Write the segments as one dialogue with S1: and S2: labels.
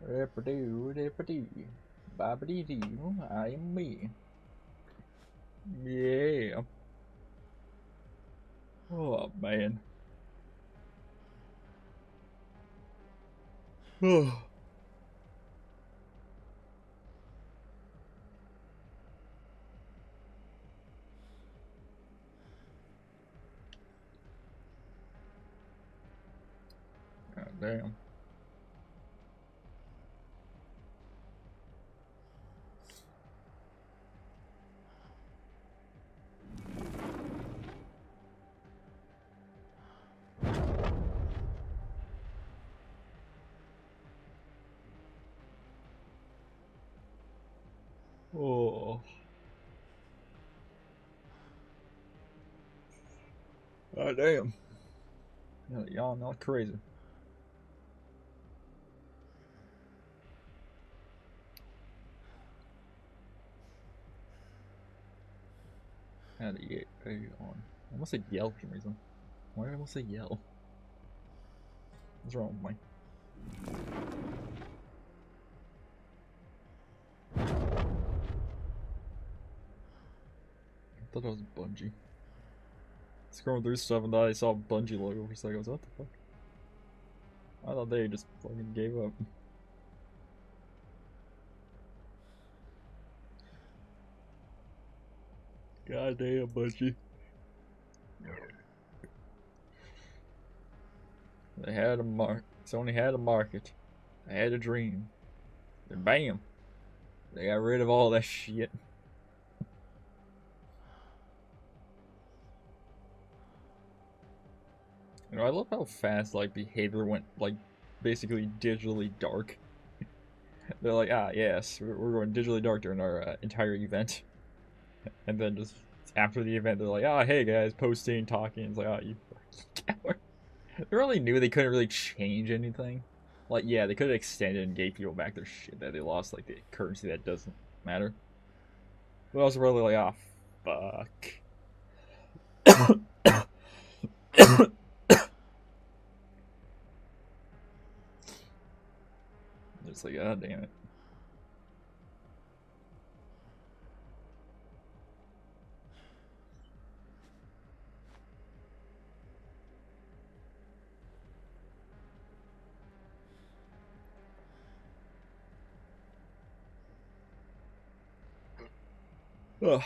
S1: Rippadoo, rippadoo. Bobbity-doo, I am me. Yeah. Oh, man. Oh. God damn. Oh. God damn. Y'all not crazy. Had a on. I almost said yell for some reason. Why did I almost say yell? What's wrong with me? I thought that was Bungie. Scrolling through stuff and I saw a Bungie logo for a second. I was like, what the fuck? I thought they just fucking gave up. God damn, Bungie. They had a Sony had a market. They had a dream. Then bam! They got rid of all that shit. You know, I love how fast like behavior went like basically digitally dark. They're like, ah, yes, we're going digitally dark during our entire event, and then just after the event, they're like, ah, hey guys, posting, talking. It's like, ah, you fucking coward. They really knew they couldn't really change anything. Like, yeah, they could have extended and gave people back their shit that they lost, like the currency that doesn't matter. But also really like, ah, fuck. It's like, god damn it. Ugh.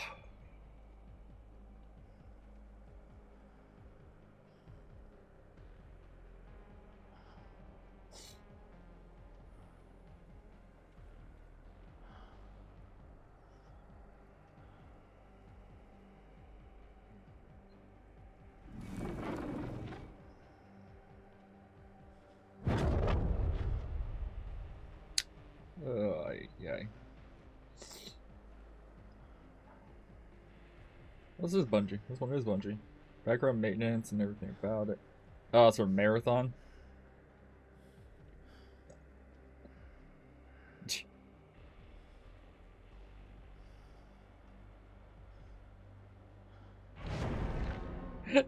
S1: Yeah. This is Bungie. This one is Bungie. Background maintenance and everything about it. Oh, it's a marathon.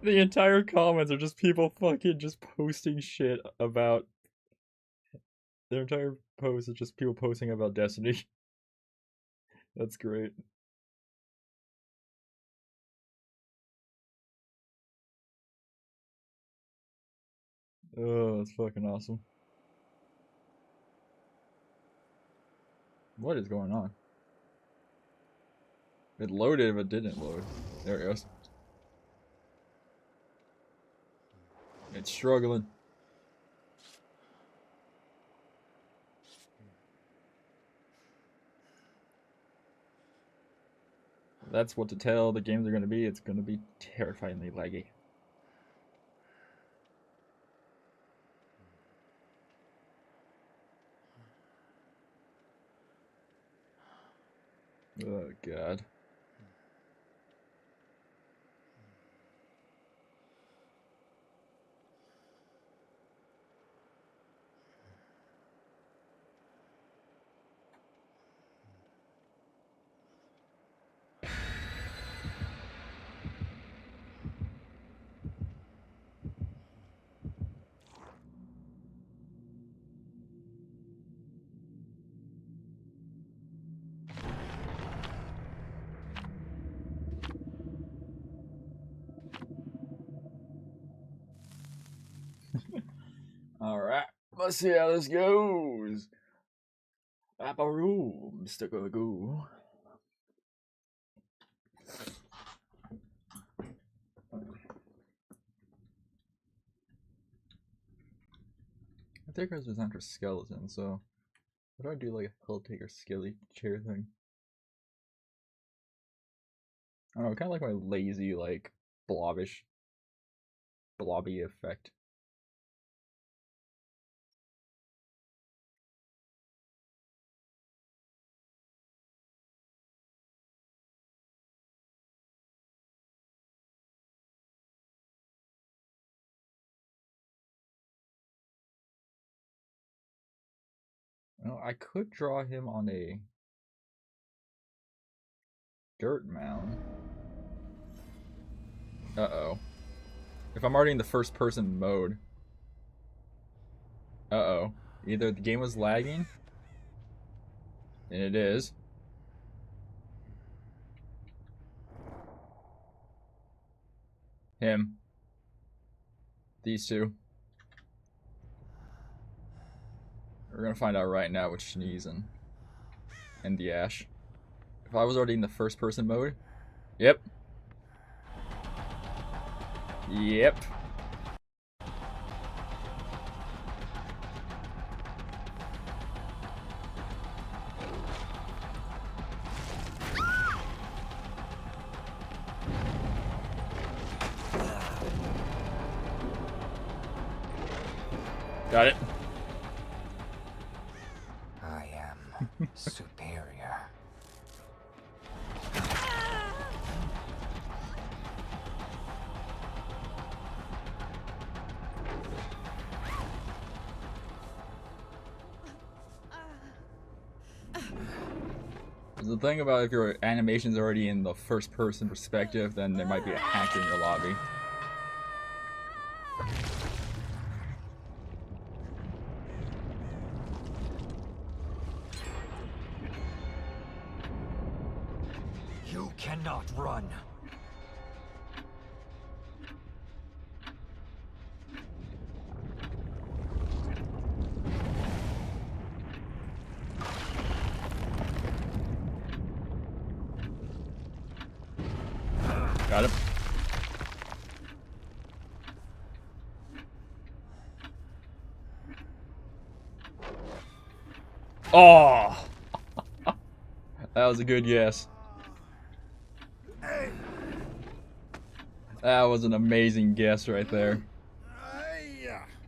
S1: The entire comments are just people fucking just posting shit about. Their entire post is just people posting about Destiny. That's great. Oh, that's fucking awesome. What is going on? It loaded, but didn't load. There it goes. It's struggling. That's what to tell the games are going to be. It's going to be terrifyingly laggy. Oh, God. Alright, let's see how this goes. Upper room, stick with the goo. I think ours was after skeleton, so what do I do, like a hill taker skelly chair thing? I don't know, kind of like my lazy, like blobby effect. No, I could draw him on a dirt mound. Uh-oh. If I'm already in the first person mode. Uh-oh. Either the game was lagging, and it is. Him. These two. We're gonna find out right now with sneezing. And the ash. If I was already in the first person mode. Yep. Yep. Got it.
S2: I am superior.
S1: The thing about if your animation's already in the first person perspective, then there might be a hack in your lobby.
S2: You cannot run.
S1: Got him. Oh! That was a good guess. That was an amazing guess right there.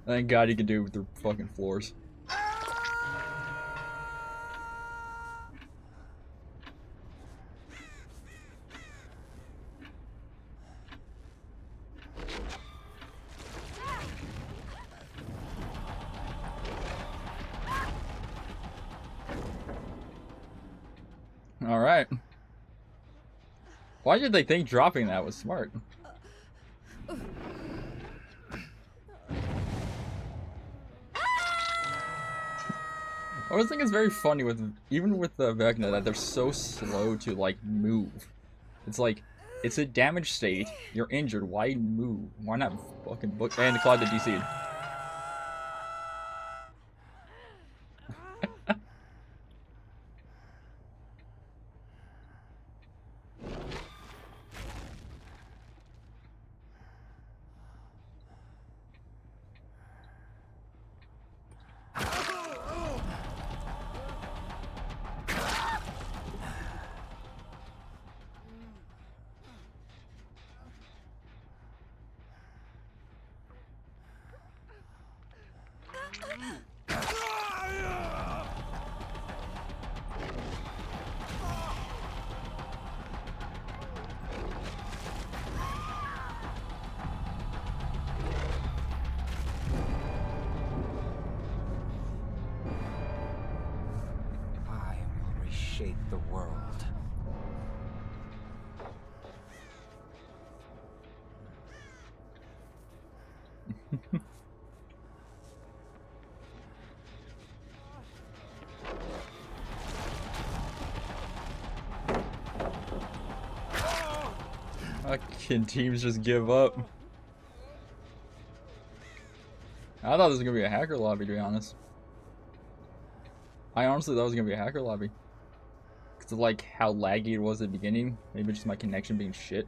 S1: Thank God you could do it with the fucking floors. Alright. Why did they think dropping that was smart? I always think it's very funny with, even with the Vecna, that they're so slow to, like, move. It's like, it's a damaged state, you're injured, why move? Why not fucking book? And the Cloud to DC.
S2: I will reshape the world.
S1: Fucking teams just give up. I thought this was gonna be a hacker lobby, to be honest. I honestly thought it was gonna be a hacker lobby. Because of like how laggy it was at the beginning. Maybe just my connection being shit.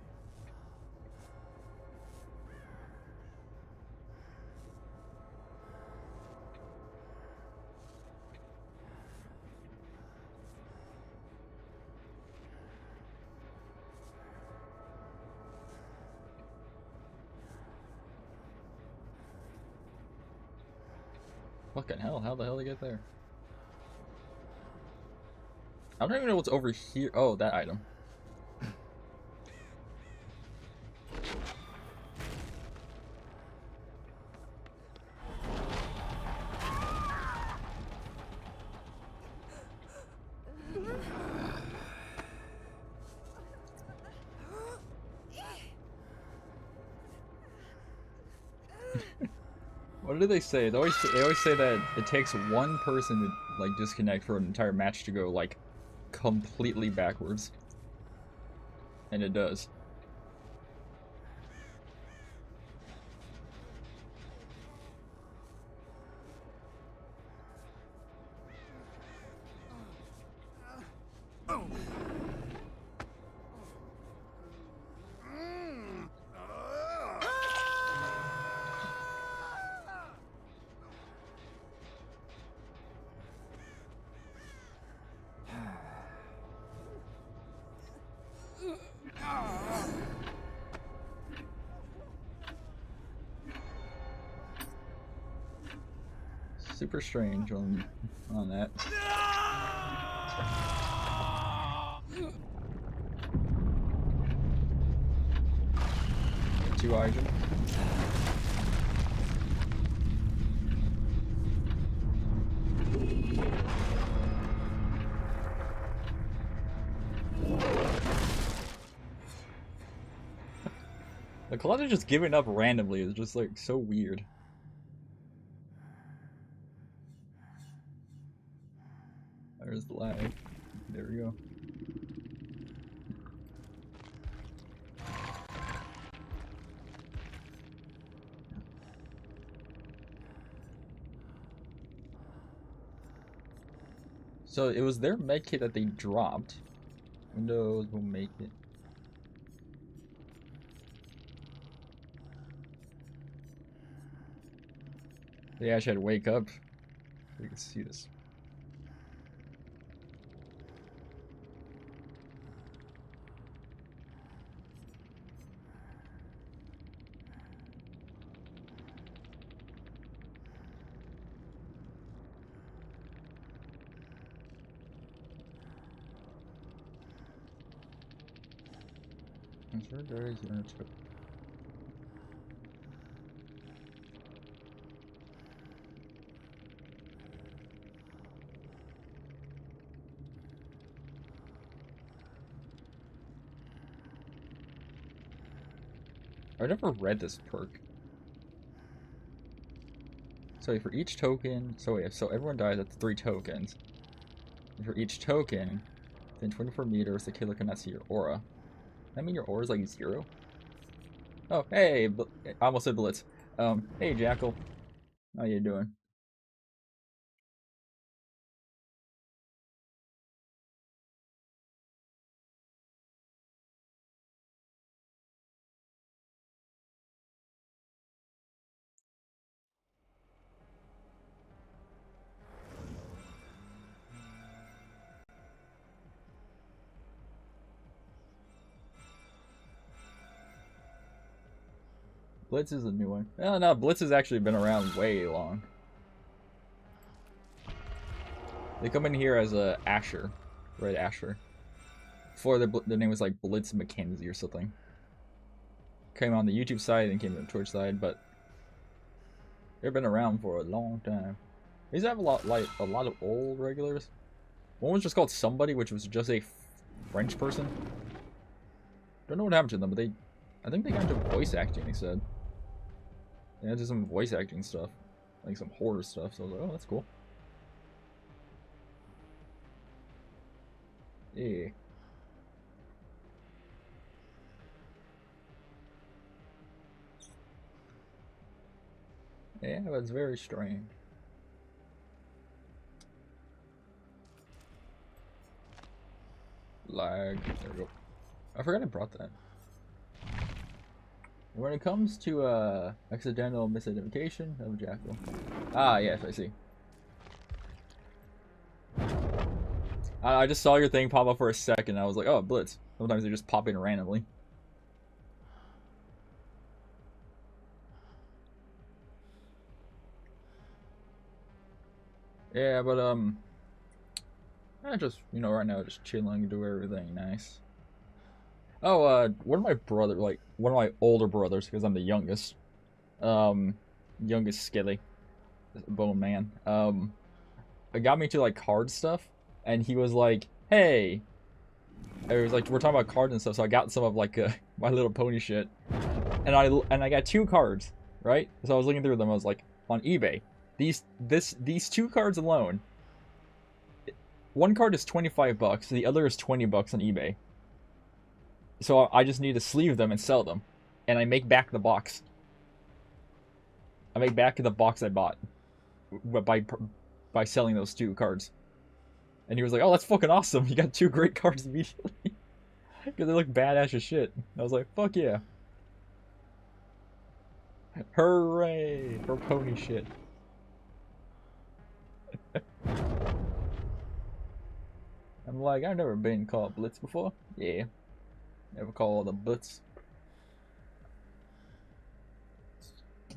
S1: Fucking hell, how the hell did I get there? I don't even know what's over here. Oh, that item. What do they say? They always say that it takes one person to like disconnect for an entire match to go like completely backwards. And it does. Super strange on that. Two items. The collector just giving up randomly is just like so weird. There's the lag. There we go. So it was their medkit that they dropped. Windows will make it. They actually had to wake up so we could see this. I never read this perk. So for each token, so everyone dies, that's 3 tokens. And for each token, within 24 meters, the killer cannot see your aura. Does that mean your aura is like 0? Oh, hey, I almost said Blitz. Hey Jackal, how you doing? Blitz is a new one. Oh no, Blitz has actually been around way long. They come in here as a Asher, Red Asher. Before the name was like Blitz McKenzie or something. Came on the YouTube side and came on the Twitch side, but they've been around for a long time. These have a lot of old regulars. One was just called Somebody, which was just a French person. Don't know what happened to them, but I think they got into voice acting. They said they had to some voice acting stuff, like some horror stuff. So I was like, oh, that's cool. Yeah. Yeah, but it's very strange. Lag. There we go. I forgot I brought that. When it comes to accidental misidentification of Jackal. Ah, yes, I see. I just saw your thing pop up for a second. I was like, oh, Blitz. Sometimes they just pop in randomly. Yeah, but I just, you know, right now just chilling, do everything nice. Oh, one of my brother, like one of my older brothers, because I'm the youngest, youngest Skelly, bone man. It got me to like card stuff, and he was like, "Hey," it was like we're talking about cards and stuff. So I got some of like My Little Pony shit, and I got 2 cards, right? So I was looking through them. I was like, on eBay, these 2 cards alone. One card is $25, the other is $20 on eBay. So I just need to sleeve them and sell them, and I make back the box. I make back the box I bought by selling those 2 cards. And he was like, "Oh, that's fucking awesome! You got 2 great cards immediately because they look badass as shit." I was like, "Fuck yeah! Hooray for pony shit!" I'm like, I've never been called Blitz before. Yeah, never called a Blitz.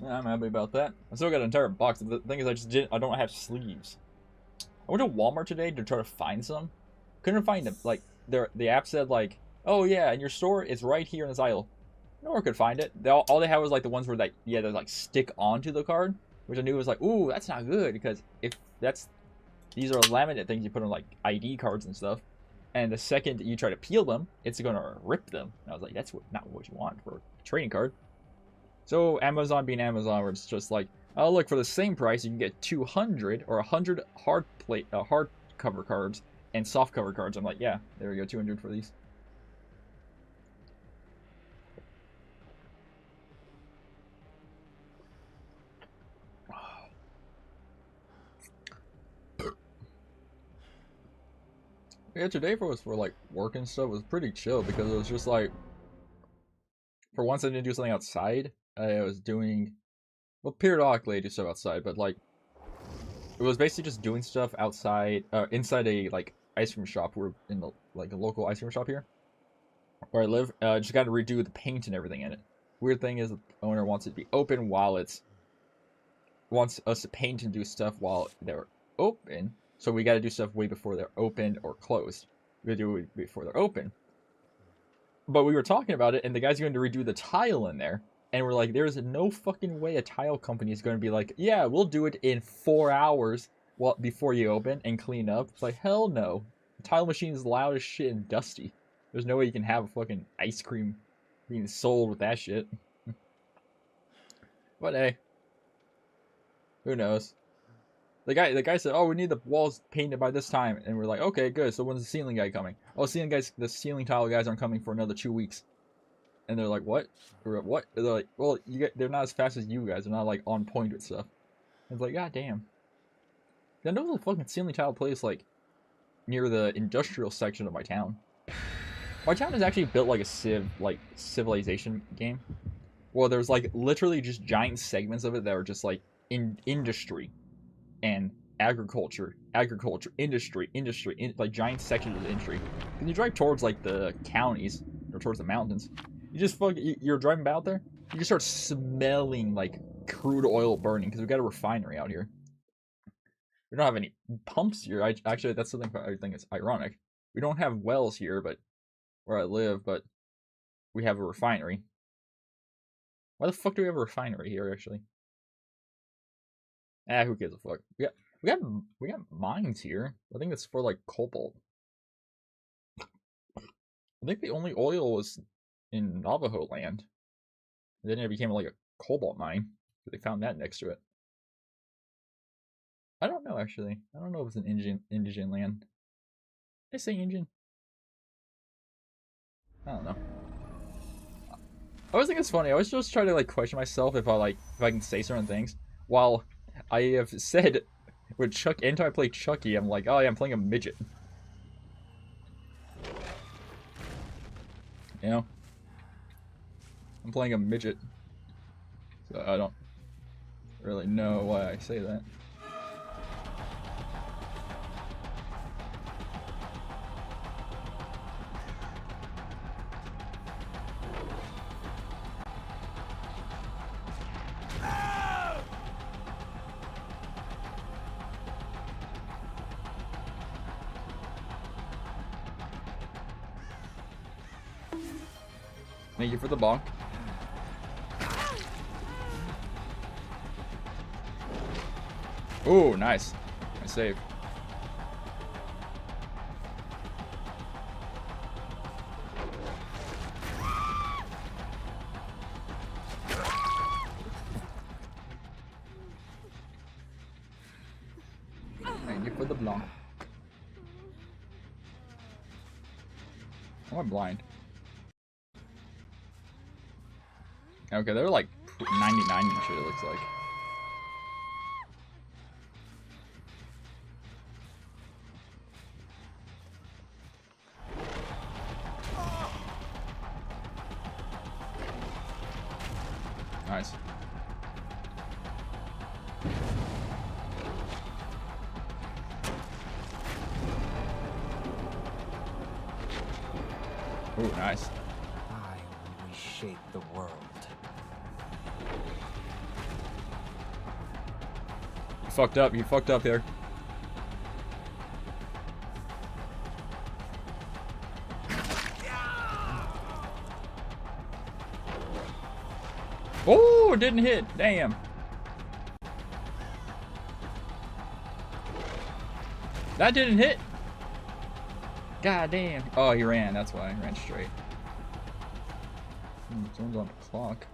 S1: I'm happy about that. I still got an entire box. The thing is, I don't have sleeves. I went to Walmart today to try to find some. Couldn't find them. Like, the app said, like, "Oh yeah, in your store, it's right here in this aisle." Nowhere could find it. All they had was like the ones where like they like stick onto the card, which I knew was like, ooh, that's not good because if these are laminate things you put on like ID cards and stuff, and the second you try to peel them, it's gonna rip them. And I was like, that's not what you want for a trading card. So Amazon being Amazon, where it's just like, oh look, for the same price you can get 200 or 100 hard cover cards and soft cover cards. I'm like, yeah, there we go, 200 for these. Yeah, today for like work and stuff was pretty chill because it was just like, for once I didn't do something outside. I was doing, well, periodically I do stuff outside, but like it was basically just doing stuff outside, inside a like ice cream shop. We're in the like a local ice cream shop here where I live. Just got to redo the paint and everything in it. Weird thing is the owner wants it to be open while wants us to paint and do stuff while they're open. So we got to do stuff way before they're open or closed. We do it before they're open. But we were talking about it, and the guy's going to redo the tile in there. And we're like, there's no fucking way a tile company is going to be like, yeah, we'll do it in 4 hours before you open and clean up. It's like, hell no. The tile machine is loud as shit and dusty. There's no way you can have a fucking ice cream being sold with that shit. But hey, who knows? The guy said, "Oh, we need the walls painted by this time," and we're like, "Okay, good. So when's the ceiling guy coming?" "Oh, the ceiling tile guys aren't coming for another 2 weeks." And they're like, "What?" We're like, "What?" They're like, "Well, they're not as fast as you guys. They're not like on point with stuff." And it's like, God damn. I know the fucking ceiling tile place like near the industrial section of my town. My town is actually built like a civilization game. Well, there's like literally just giant segments of it that are just like in industry and agriculture, industry, like giant sections of the industry. When you drive towards like the counties or towards the mountains, you're driving out there, you just start smelling like crude oil burning because we've got a refinery out here. We don't have any pumps here. Actually, that's something I think is ironic. We don't have wells here, but where I live, but we have a refinery. Why the fuck do we have a refinery here? Actually, who gives a fuck? We got mines here. I think it's for like cobalt. I think the only oil was in Navajo land. And then it became like a cobalt mine. They found that next to it. I don't know actually. I don't know if it's an indigen land. Did I say Indian? I don't know. I always think it's funny. I always just try to like question myself if I can say certain things. While I have said with Chuck, anytime I play Chucky, I'm like, oh yeah, I'm playing a midget. You know? I'm playing a midget. So I don't really know why I say that. Thank you for the bonk. Ooh, nice. Nice save. Thank you for the bonk. Oh, I'm blind. Okay, they're like 99 and shit, it looks like. Nice. Ooh, nice.
S2: I will reshape the world.
S1: You fucked up. You fucked up here. Oh, it didn't hit. Damn. That didn't hit. God damn. Oh, he ran. That's why. He ran straight. Someone's on the clock.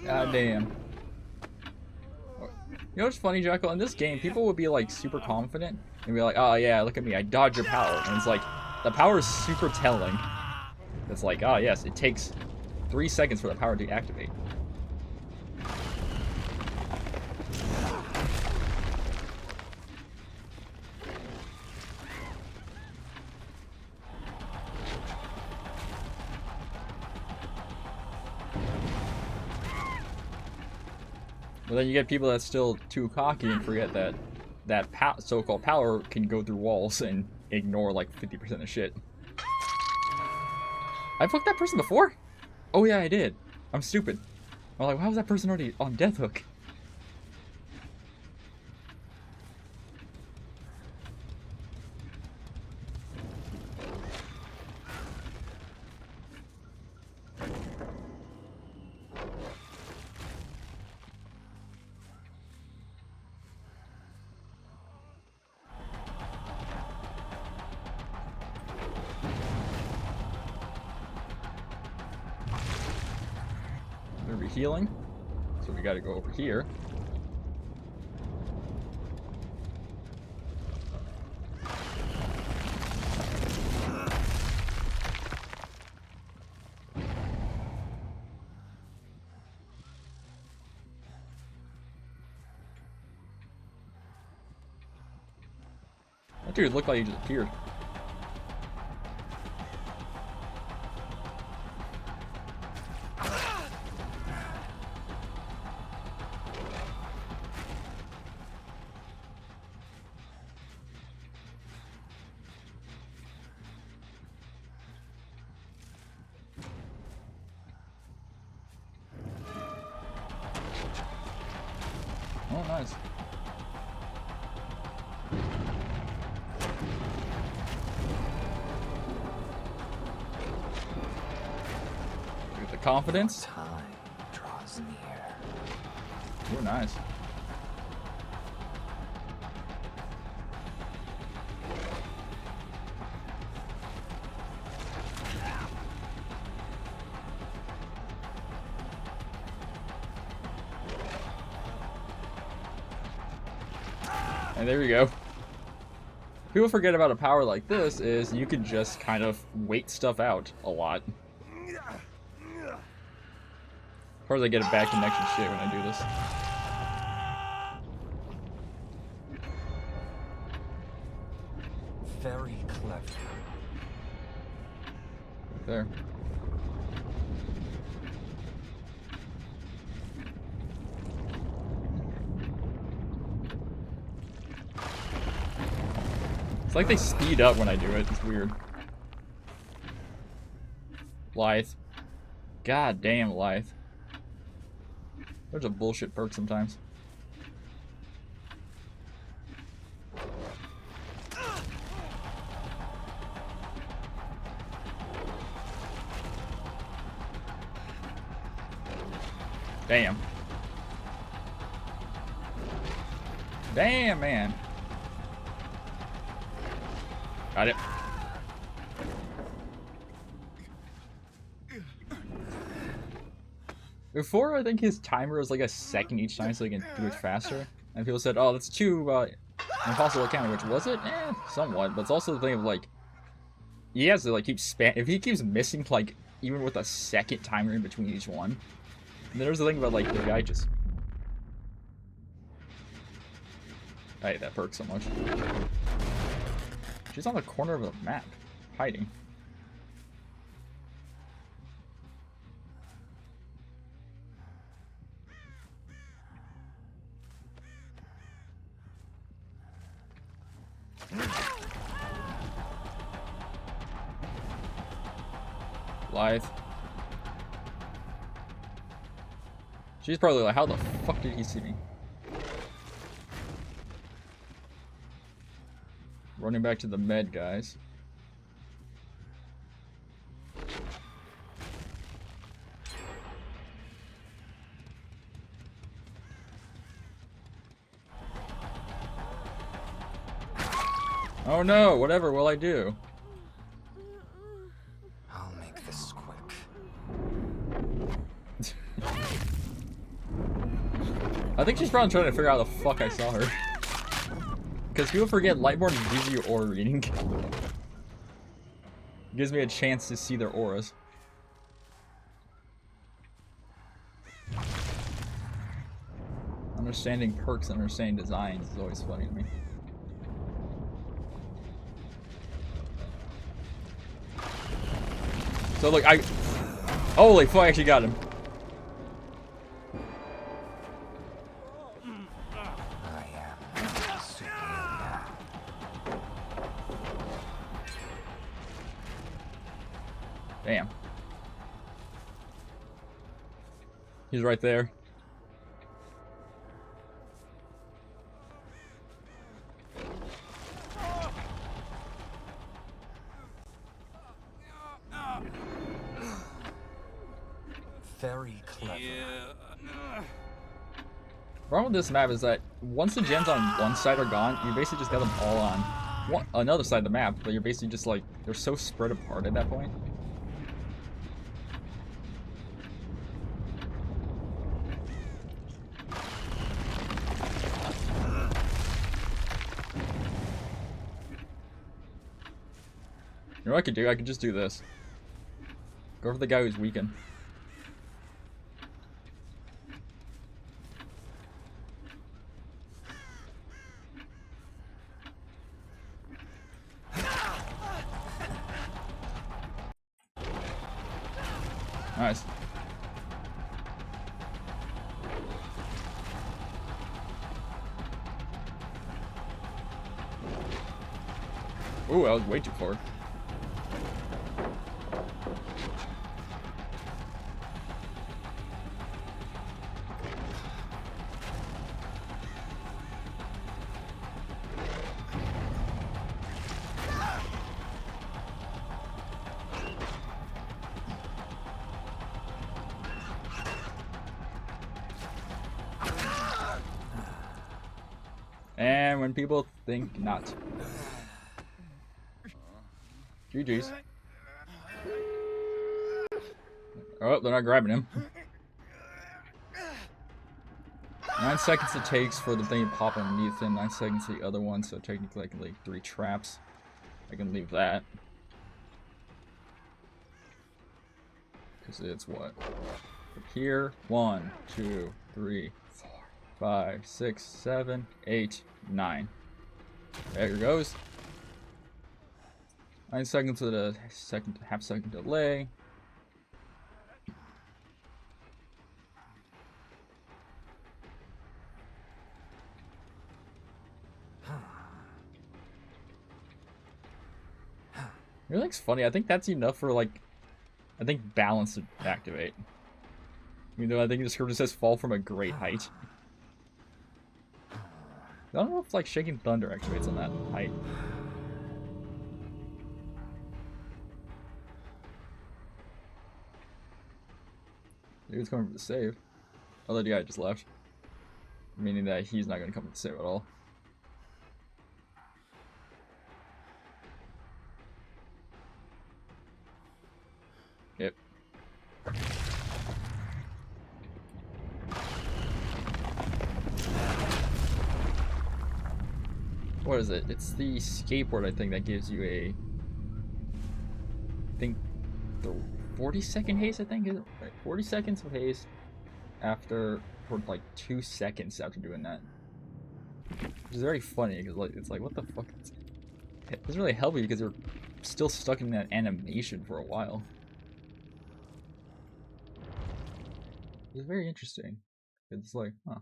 S1: God damn. You know what's funny, Jekyll? In this game, people would be like super confident and be like, oh yeah, look at me, I dodged your power. And it's like, the power is super telling. It's like, oh yes, it takes 3 seconds for the power to activate. But then you get people that's still too cocky and forget that so-called power can go through walls and ignore like 50% of shit. I fucked that person before? Oh yeah, I did. I'm stupid. I'm like, why was that person already on death hook? Healing, so we got to go over here. That dude looked like he just appeared. Oh, nice. Look at the confidence.
S2: Time draws near.
S1: Oh, nice. And there we go. People forget about a power like this is you could just kind of wait stuff out a lot. Of course I get a bad connection shit when I do this.
S2: Very clever.
S1: Right there. It's like they speed up when I do it. It's weird. Lithe. God damn, Lithe. There's a bullshit perk sometimes. Damn. Damn, man. Got it. Before, I think his timer was like a second each time so he can do it faster. And people said, oh, that's too impossible to counter, which was it? Eh, somewhat. But it's also the thing of like, he has to like keep if he keeps missing like, even with a second timer in between each one. And there's the thing about like, the guy just... I hate that perk so much. She's on the corner of the map, hiding. Lithe. She's probably like, how the fuck did he see me? Running back to the med, guys. Oh no, whatever will I do?
S2: I'll make this quick.
S1: I think she's probably trying to figure out how the fuck I saw her. Because people forget Lightborn gives you aura reading. Gives me a chance to see their auras. Understanding perks and understanding designs is always funny to me. So look, holy fuck, I actually got him. Damn. He's right there.
S2: Very clever.
S1: Problem with this map is that once the gems on one side are gone, you basically just got them all on another side of the map, but you're basically just like, they're so spread apart at that point. You know what I could do? I could just do this. Go for the guy who's weakened. Nice. Ooh, I was way too far. And when people think not. GG's. Oh, they're not grabbing him. 9 seconds it takes for the thing to pop underneath and 9 seconds for the other one, so technically I can like 3 traps. I can leave that. Because it's what? From here, 1, 2, 3, 4, 5, 6, 7, 8, 9. There it goes. 9 seconds with a half second delay. Everything's funny. I think that's enough for like, I think balance to activate. Even though I think the description says fall from a great height. I don't know if like Shaking Thunder activates on that height. Dude's coming for the save. Although the guy just left. Meaning that he's not going to come for the save at all. Yep. What is it? It's the skateboard, I think, that gives you a... I think the 40-second haste, I think, is it? Right, 40 seconds of haste after, for like 2 seconds after doing that. Which is very funny, because like, it's like, what the fuck? It doesn't really help you because you're still stuck in that animation for a while. It's very interesting. It's like, huh.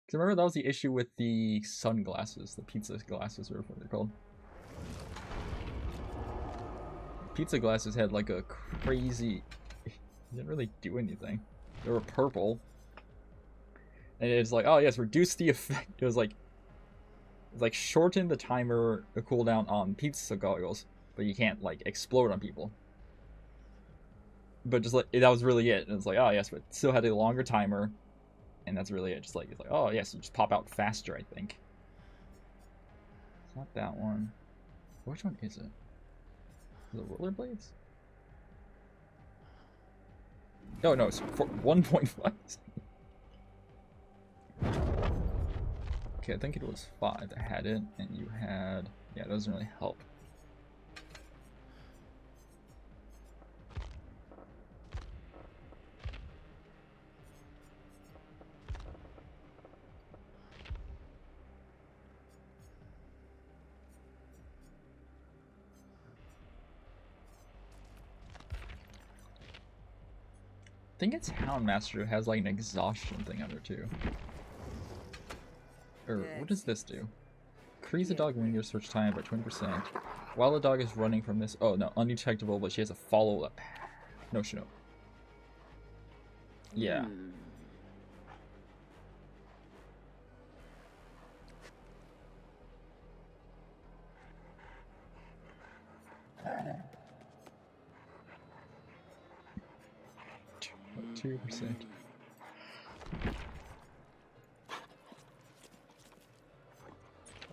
S1: Because remember that was the issue with the sunglasses, the pizza glasses, or what they're called. Pizza glasses had like a crazy... didn't really do anything. They were purple. And it's like, oh yes, reduce the effect. It was like shorten the timer, the cooldown on pizza goggles, but you can't like explode on people. But just like, that was really it. And it's like, oh yes, but still had a longer timer. And that's really it. Just like, it's like, oh yes, you just pop out faster, I think. It's not that one. Which one is it? Is it rollerblades? No, no, it's 1.5. Okay, I think it was 5 that had it, and you had... yeah, it doesn't really help. I think it's Houndmaster who has like an exhaustion thing under too. Or what does this do? Increase the dog when you search time by 20%. While the dog is running from this, oh no, undetectable, but she has to follow up. No, she don't. Yeah. What, 2%?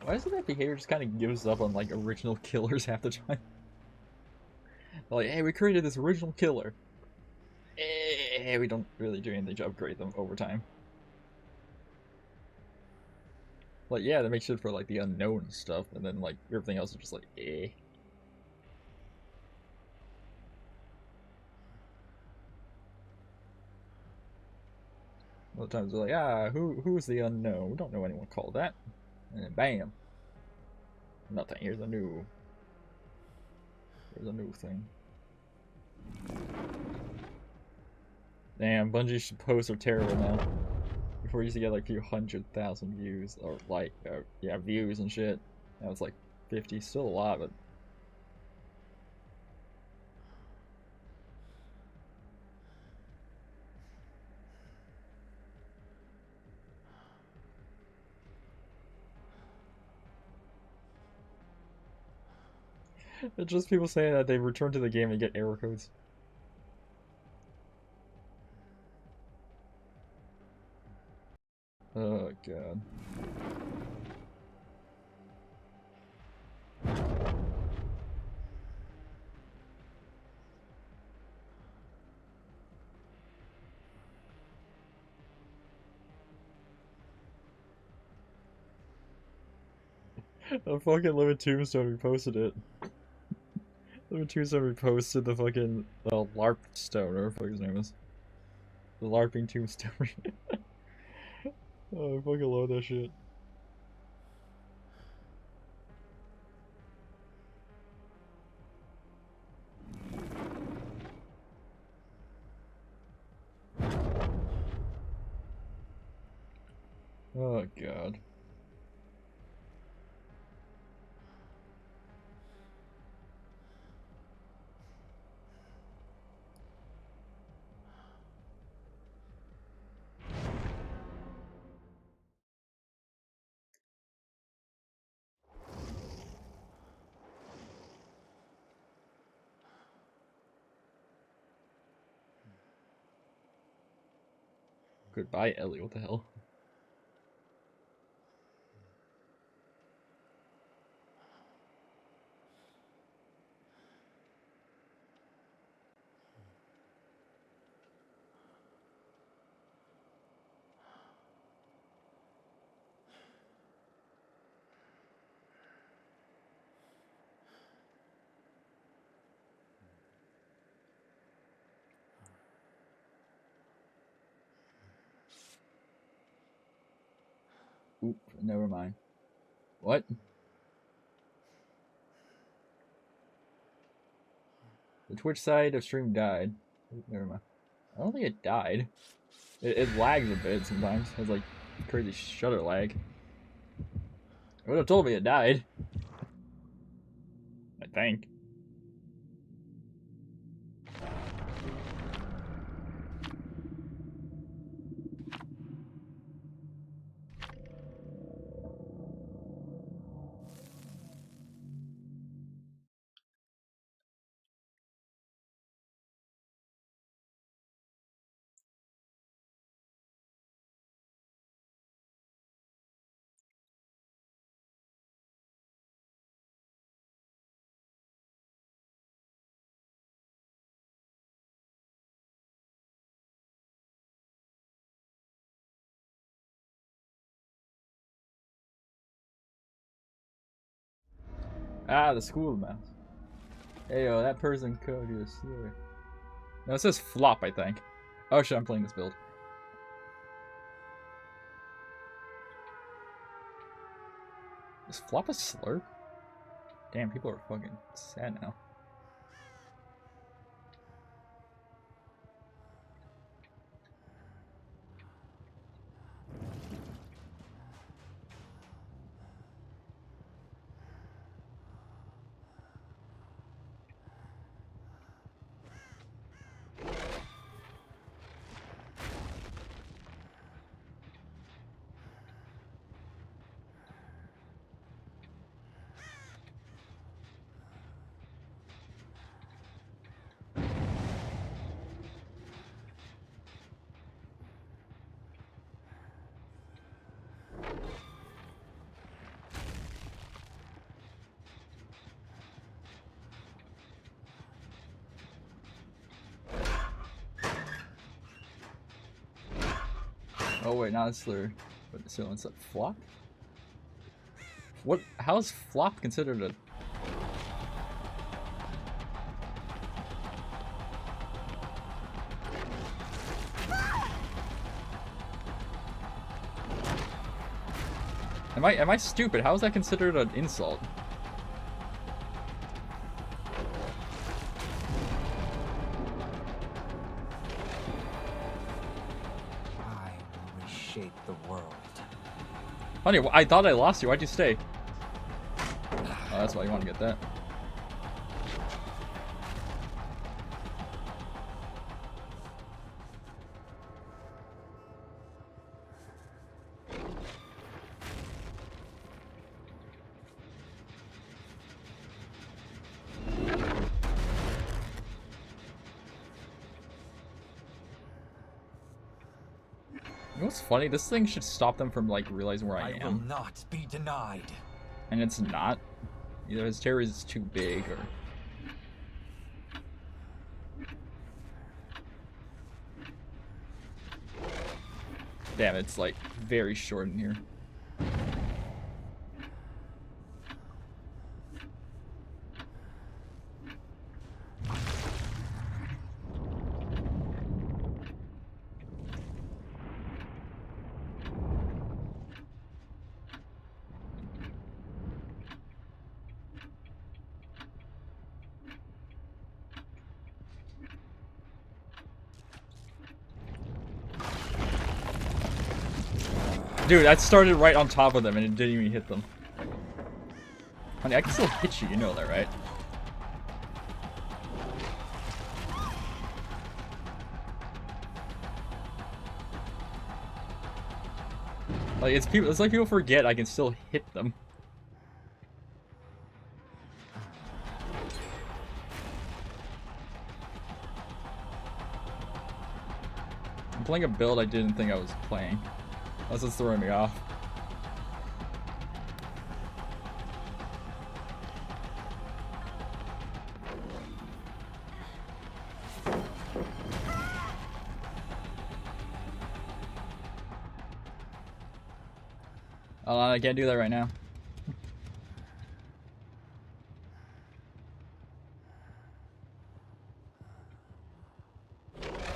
S1: Why is it that behavior just kind of gives up on like original killers half the time? Like, hey, we created this original killer. We don't really do anything to upgrade them over time. Like, yeah, that makes shit for like the unknown stuff, and then like everything else is just like, A lot of times they're like, ah, who's the unknown? We don't know anyone called that. And then bam. Nothing. Here's a new thing. Damn, Bungie's posts are terrible now. Before we used to get like a few 100,000 views, or like, yeah, views and shit. Now it's like 50, still a lot, but... it's just people saying that they return to the game and get error codes. Oh god. The fucking Limit Tombstone reposted it. Limit Tombstone reposted the fucking LARP stone, or whatever his name is. The LARPing Tombstone. Oh, I fucking love that shit. Oh god. Goodbye, Ellie. What the hell? Oop, never mind. What? The Twitch side of stream died. Oop, never mind. I don't think it died. It lags a bit sometimes. It has like crazy shutter lag. It would have told me it died. I think. Ah, the school mouse. Hey, yo, that person code is here. No, it says flop, I think. Oh shit, I'm playing this build. Is flop a slur? Damn, people are fucking sad now. Oh wait, not a slur. But so it's a flop? What? How is flop considered a... Am I stupid? How is that considered an insult?
S2: I will reshape the world.
S1: Honey, I thought I lost you. Why'd you stay? Oh, that's why you want to get that. You know what's funny? This thing should stop them from like realizing where I
S2: will
S1: am.
S2: not be denied.
S1: And it's not. Either his terror is too big or... Damn, it's like very short in here. Dude, I started right on top of them and it didn't even hit them. Honey, I can still hit you, you know that, right? Like, it's like people forget I can still hit them. I'm playing a build I didn't think I was playing. That's what's throwing me off. I can't do that right now.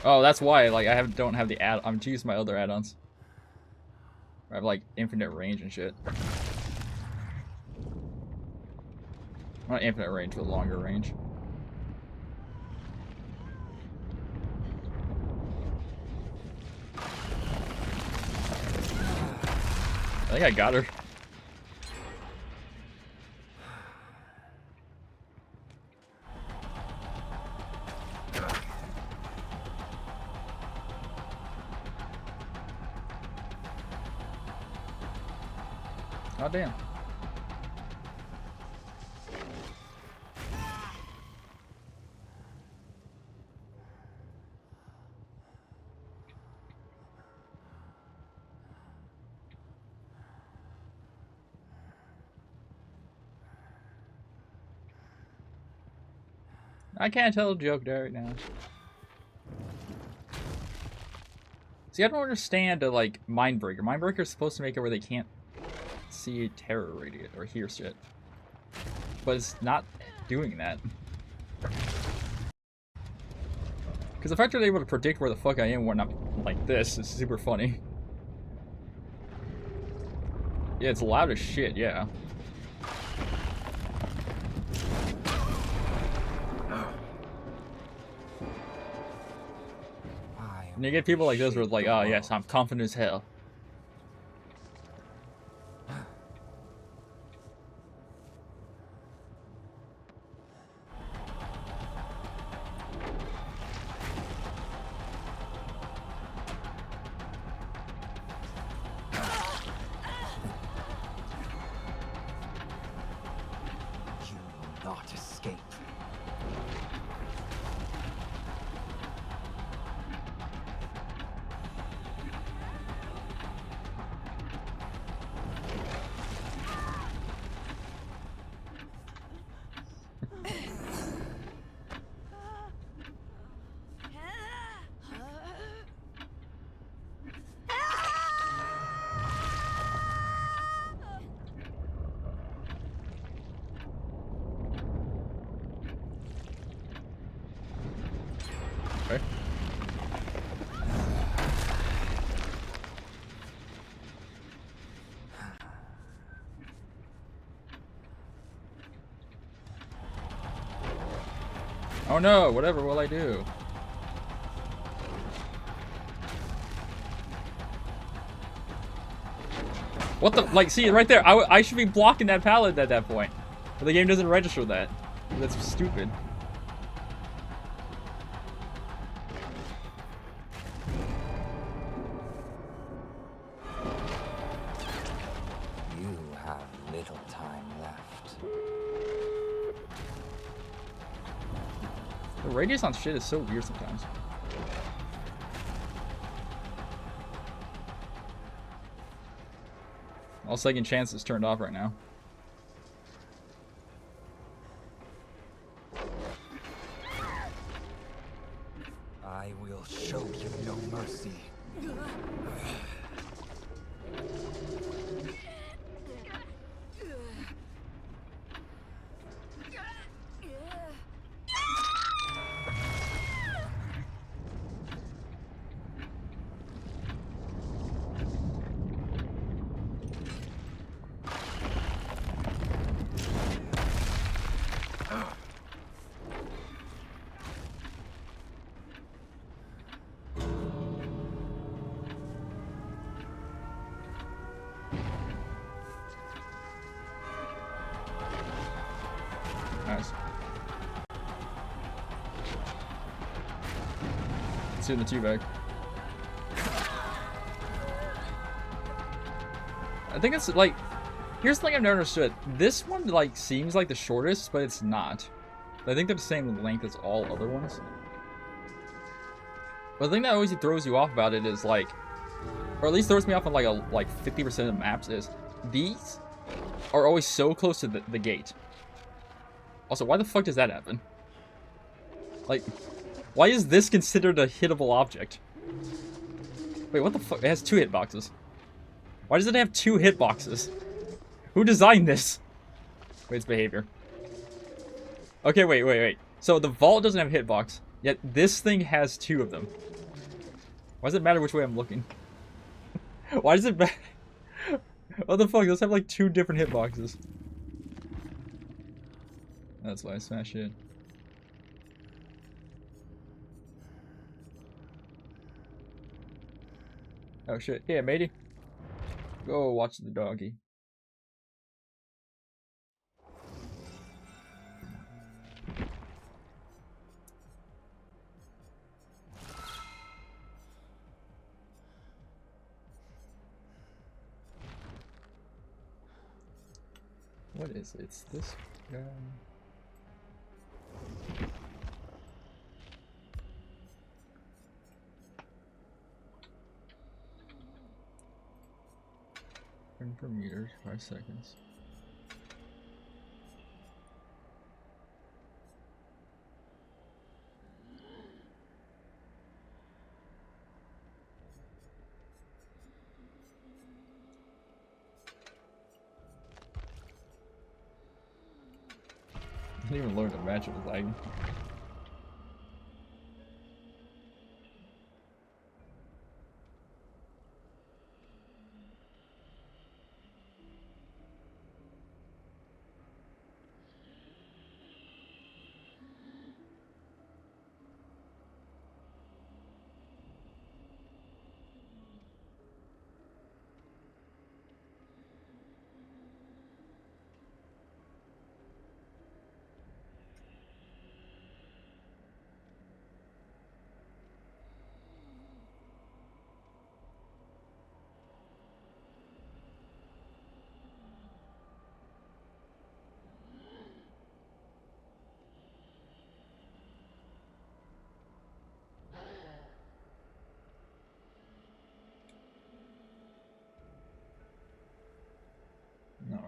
S1: Oh, that's why. Like, don't have the add. I'm to use my other add-ons. I have like infinite range and shit. Not infinite range, but longer range. I think I got her. Oh damn. I can't tell a joke right now. See, I don't understand the like Mindbreaker. Mindbreaker is supposed to make it where they can't see terror radius or hear shit, but it's not doing that. Because the fact that they're able to predict where the fuck I am when I'm like this is super funny. Yeah, it's loud as shit. Yeah. And you get people like this where it's like, oh yes, I'm confident as hell.
S2: You will not escape.
S1: Okay. Oh no, whatever will I do? What the, like, see, right there, I should be blocking that pallet at that point. But the game doesn't register that. That's stupid.
S2: You have little time left.
S1: The radius on shit is so weird sometimes. All second chance is turned off right now.
S2: I will show you no mercy.
S1: Let's do the 2-back. I think it's like, here's the thing I've never understood. This one like seems like the shortest, but it's not. I think they're the same length as all other ones. But the thing that always throws you off about it is like, or at least throws me off on like 50% of maps is these are always so close to the gate. Also, why the fuck does that happen? Like, why is this considered a hittable object? Wait, what the fuck? It has 2 hitboxes. Why does it have 2 hitboxes? Who designed this? Wait, it's behavior. Okay, wait. So the vault doesn't have hitbox, yet this thing has 2 of them. Why does it matter which way I'm looking? Why does it matter? What the fuck? Let's have like 2 different hitboxes. That's why I smash it. Oh shit. Yeah, matey. Go watch the doggy. What is it? It's this guy. Per meters, 5 seconds. I didn't even learn to match it with lagging.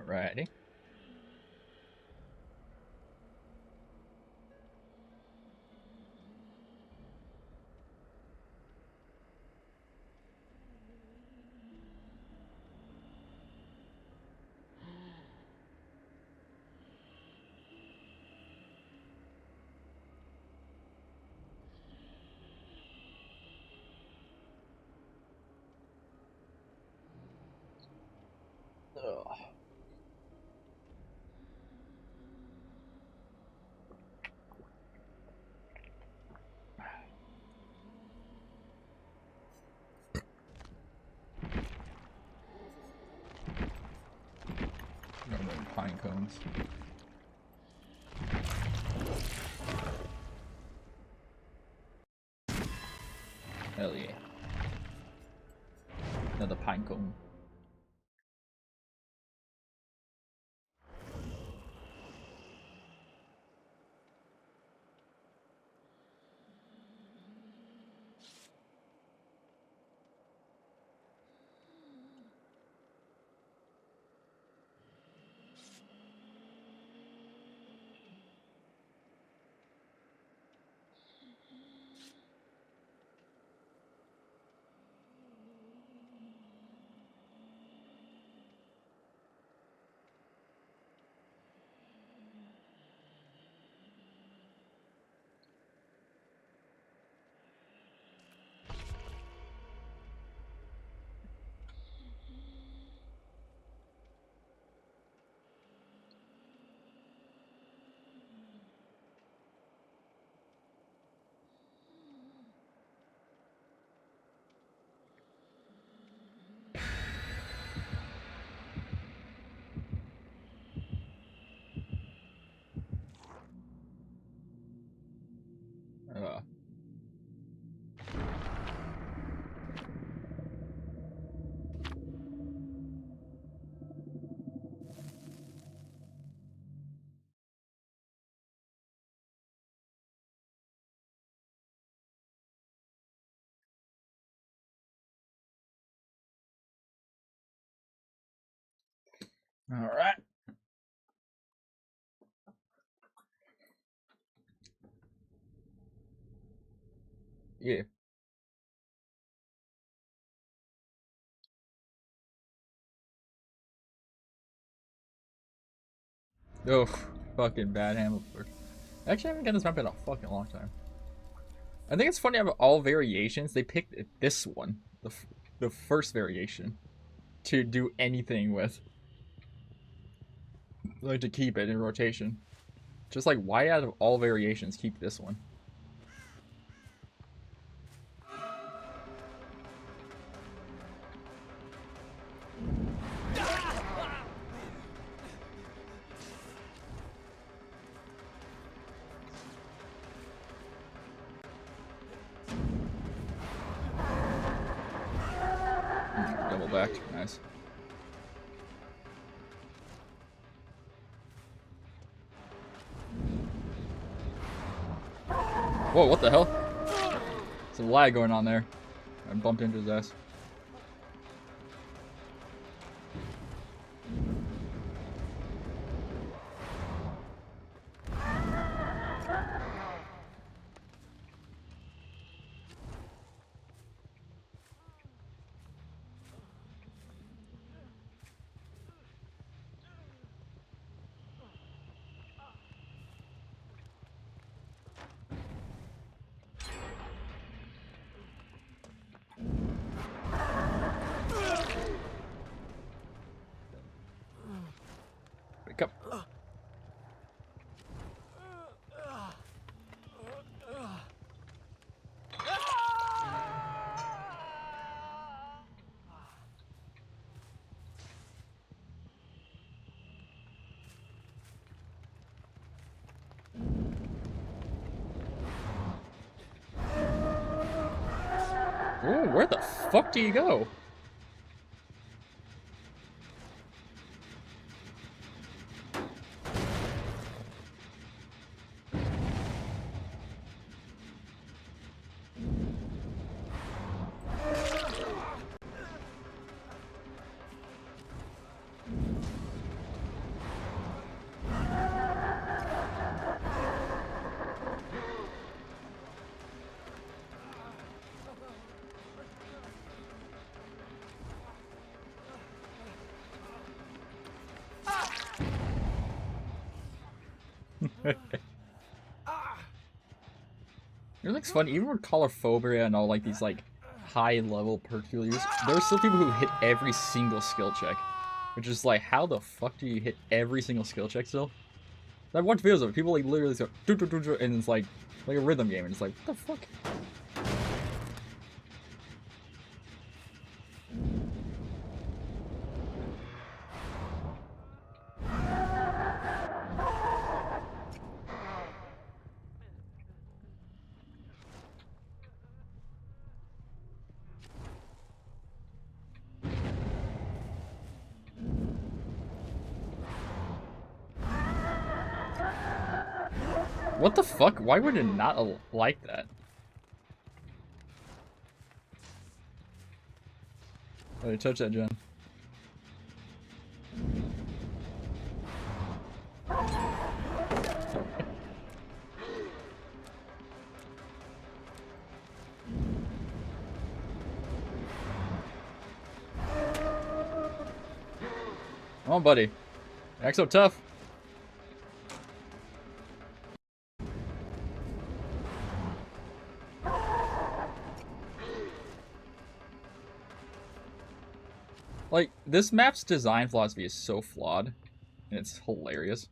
S1: Alrighty. Ugh. Pine cones. Hell yeah. Another pine cone. All right. Yeah. Oh, fucking bad hamburger. Actually, I haven't gotten this map in a fucking long time. I think it's funny about all variations. They picked this one, the first variation, to do anything with, like to keep it in rotation. Just like, why out of all variations keep this one? Double backed, nice. Whoa, what the hell? Some lag going on there. I bumped into his ass. Wake up. Ooh, where the fuck do you go? You know, it's funny, even with Colophobia and all like these like high level perks people use, there are still people who hit every single skill check. Which is like, how the fuck do you hit every single skill check still? I've watched videos of it, people like literally go do do do do, and it's like a rhythm game, and it's like, what the fuck? What the fuck? Why would it not like that? Oh, you touch that, Jen. Come on, buddy. Act so tough. Like, this map's design philosophy is so flawed, and it's hilarious.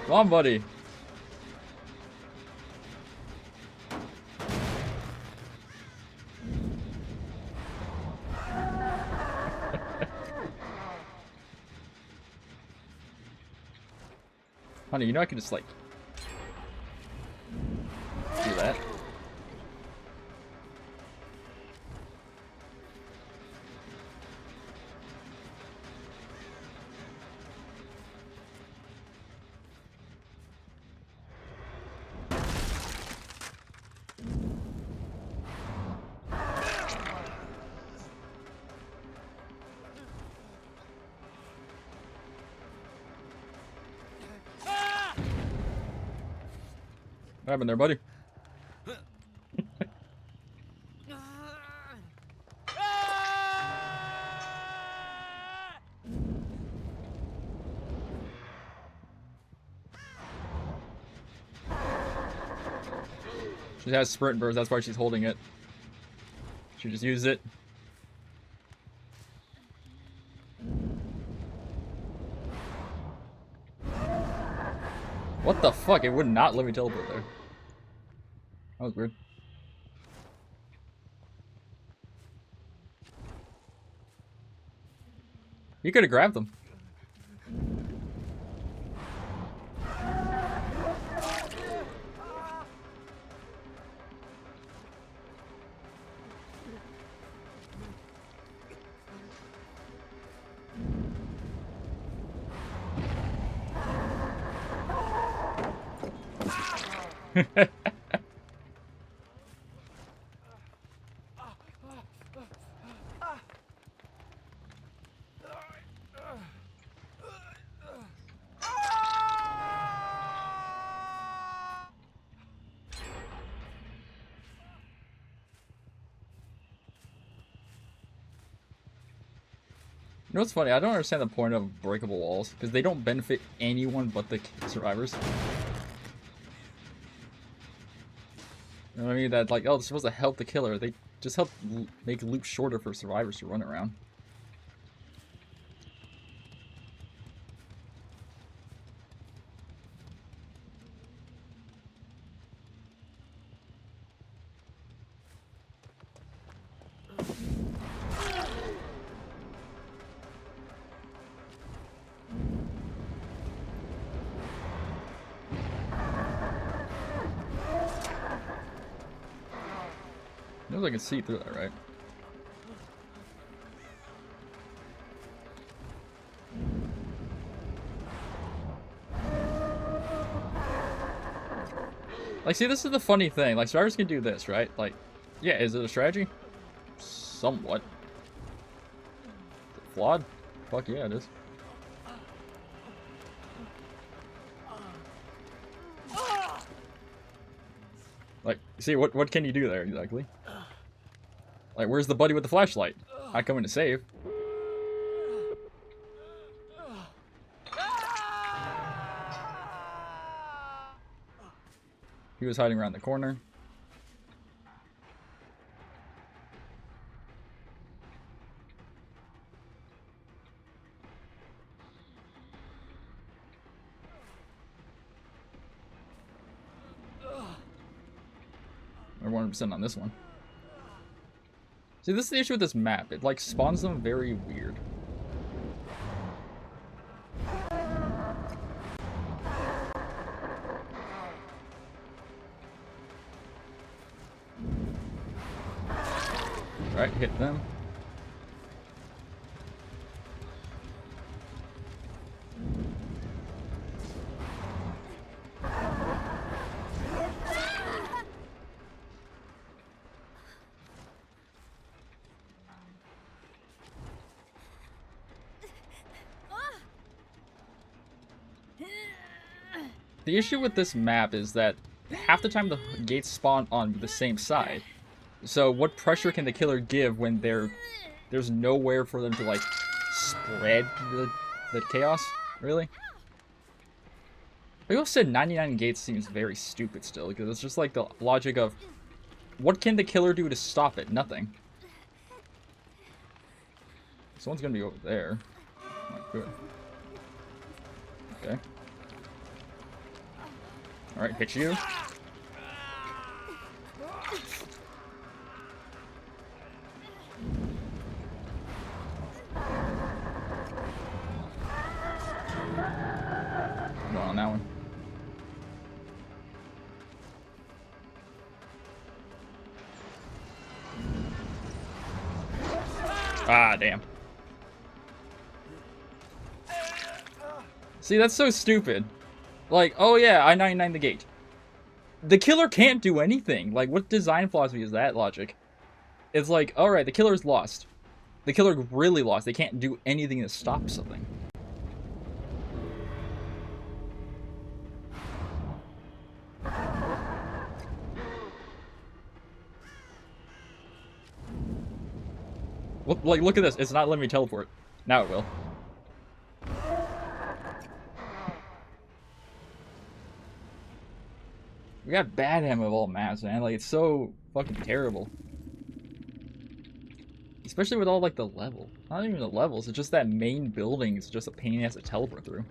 S1: Come on, buddy. Honey, you know I could just, like, What happened there, buddy? She has sprint burst, that's why she's holding it. She just used it. What the fuck? It would not let me teleport there. That was weird. You could have grabbed them. You know what's funny? I don't understand the point of breakable walls, because they don't benefit anyone but the survivors. You know what I mean? That, like, oh, they're supposed to help the killer. They just help make loops shorter for survivors to run around. Knows I can see through that, right? Like, see, this is the funny thing. Like, survivors can do this, right? Like, yeah, is it a strategy? Somewhat. Is it flawed? Fuck yeah, it is. Like, see, what can you do there, exactly? Like, where's the buddy with the flashlight? I come in to save. He was hiding around the corner. Or 100% on this one. See, this is the issue with this map. It, like, spawns them very weird. Alright, hit them. The issue with this map is that half the time the gates spawn on the same side. So what pressure can the killer give when there's nowhere for them to, like, spread the chaos, really? I also said 99 gates seems very stupid still, because it's just like the logic of, what can the killer do to stop it? Nothing. Someone's gonna be over there. Oh, good. Okay. Alright, hit you. Going on that one. Ah, damn. See, that's so stupid. Like, oh yeah, I 99 the gate. The killer can't do anything. Like, what design philosophy is that logic? It's like, alright, the killer's lost. The killer really lost. They can't do anything to stop something. Like, look at this. It's not letting me teleport. Now it will. We got bad ham of all maps, man. Like, it's so fucking terrible. Especially with all, like, the level. Not even the levels, it's just that main building is just a pain in the ass to teleport through.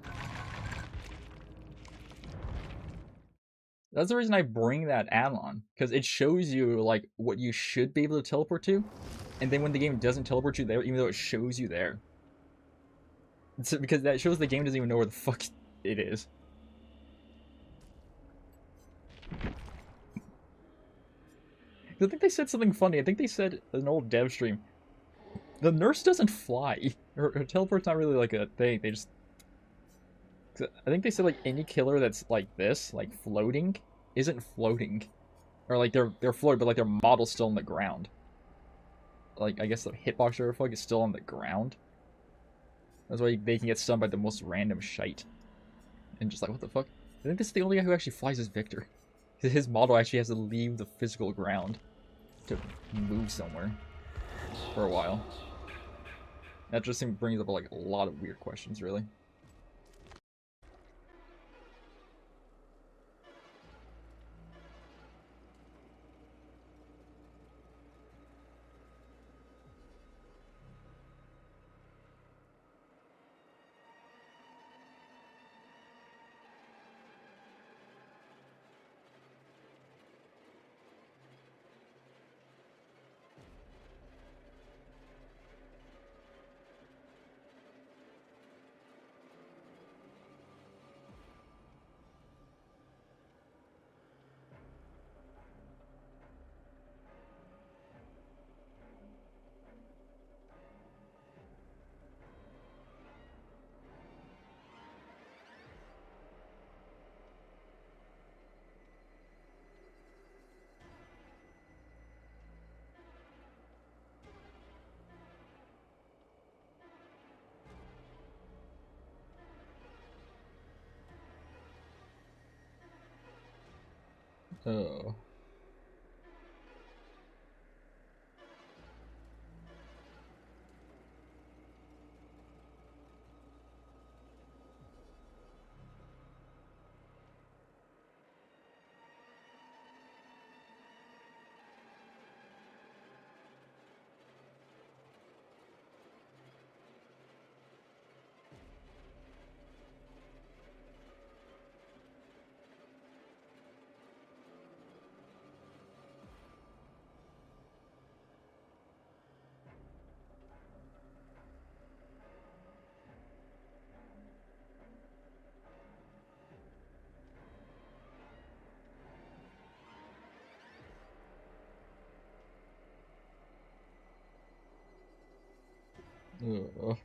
S1: That's the reason I bring that add-on, because it shows you, like, what you should be able to teleport to, and then when the game doesn't teleport you there, even though it shows you there. It's because that shows the game doesn't even know where the fuck it is. I think they said something funny. I think they said in an old dev stream, the nurse doesn't fly. Her teleport's not really like a thing. They just... I think they said like any killer that's like this, like floating, isn't floating. Or like they're floating, but like their model's still on the ground. Like I guess the hitbox or fuck is still on the ground. That's why they can get stunned by the most random shite. And just like, what the fuck? I think this is the only guy who actually flies as Victor. His model actually has to leave the physical ground to move somewhere for a while. That just brings up like a lot of weird questions, really. Oh. Oh.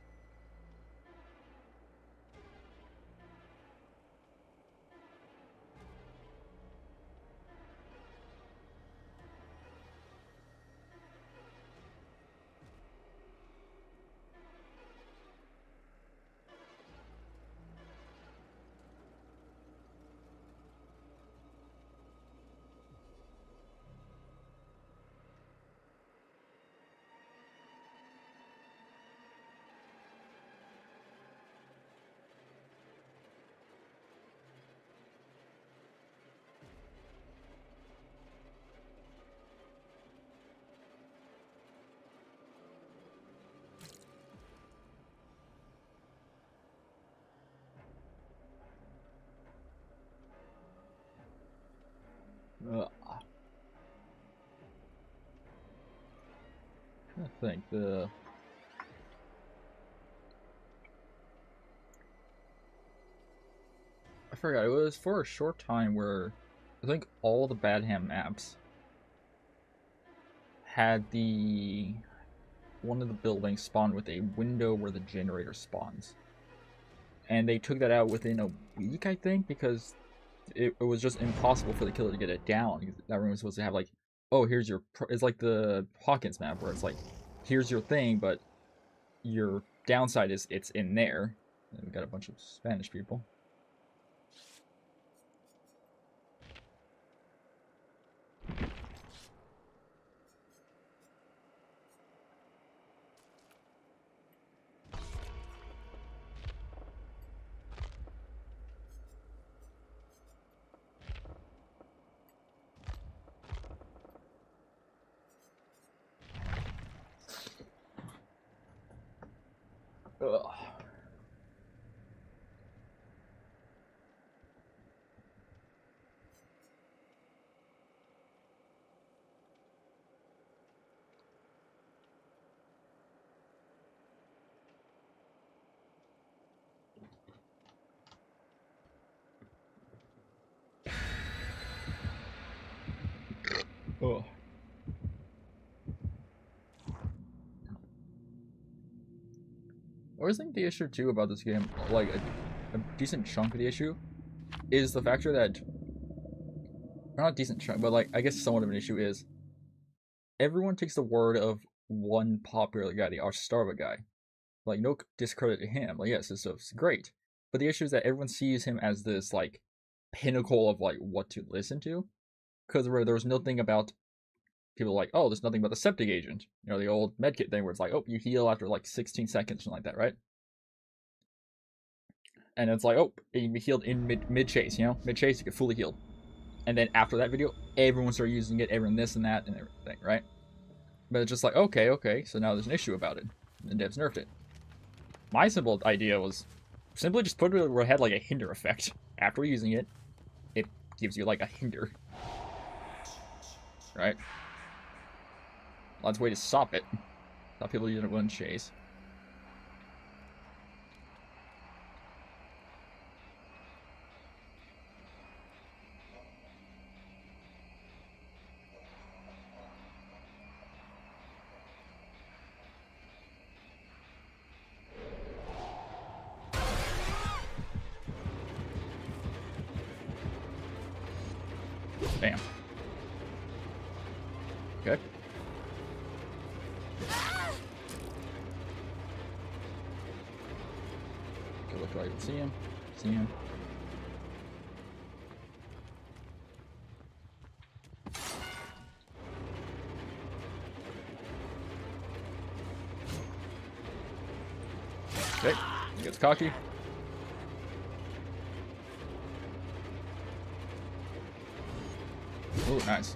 S1: I think I forgot, it was for a short time where I think all the Bad Ham maps had the one of the buildings spawn with a window where the generator spawns. And they took that out within a week, I think, because it was just impossible for the killer to get it down. That room was supposed to have like, oh, here's your... It's like the Hawkins map where it's like, here's your thing, but your downside is it's in there. And we got a bunch of Spanish people. Ugh. Ugh. I always think the issue too about this game, like a decent chunk of the issue, is the factor that, not a decent chunk, but like I guess somewhat of an issue is everyone takes the word of one popular guy, the Starva guy. Like no discredit to him. Like yes, this stuff's great, but the issue is that everyone sees him as this like pinnacle of like what to listen to, because there was nothing about people like, oh, there's nothing about the septic agent. You know, the old medkit thing where it's like, oh, you heal after like 16 seconds, something like that, right? And it's like, oh, you healed in mid chase, you know? Mid chase, you get fully healed. And then after that video, everyone started using it, everyone this and that and everything, right? But it's just like, okay, so now there's an issue about it. And devs nerfed it. My simple idea was simply just put it where it had like a hinder effect. After using it, it gives you like a hinder. Right? Well, that's a way to stop it. Stop people using it one chase. Bam. Okay. Okay, look, do I even see him? See him. Okay, he gets cocky. Oh, nice.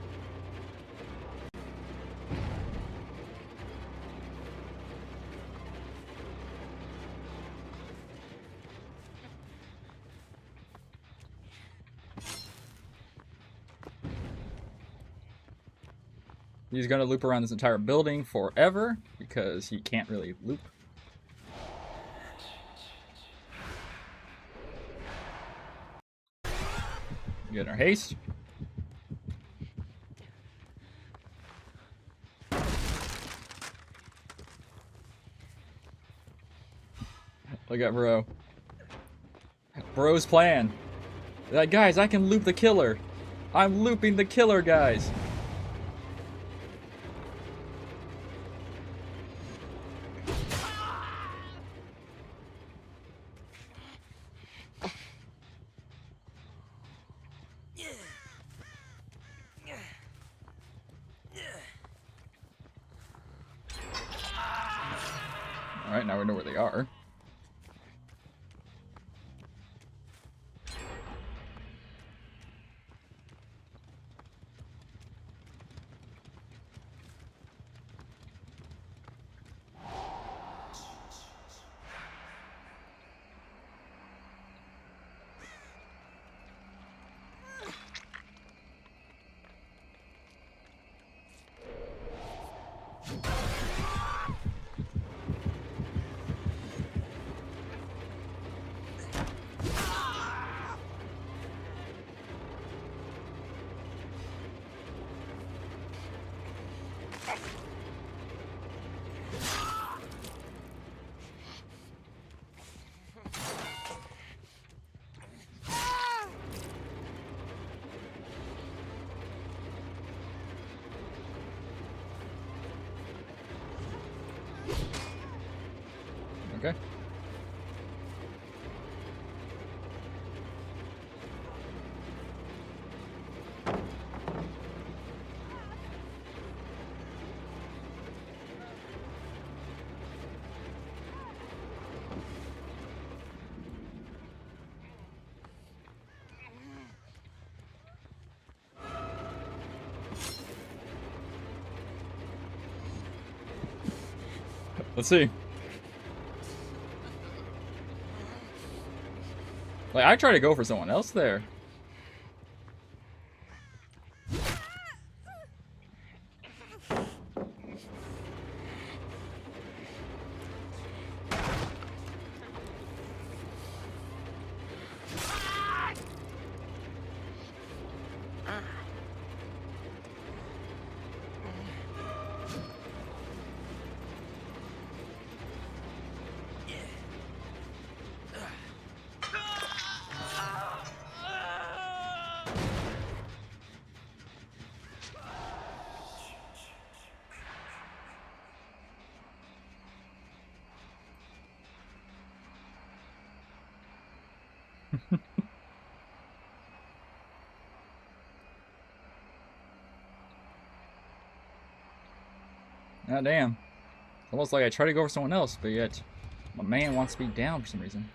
S1: He's gonna loop around this entire building forever because he can't really loop. Get our haste. Look at bro. Bro's plan. Like, guys, I can loop the killer. I'm looping the killer, guys. Alright, now we know where they are. Okay. Let's see. Like, I try to go for someone else there. Ah, damn. It's almost like I try to go for someone else, but yet my man wants to be down for some reason.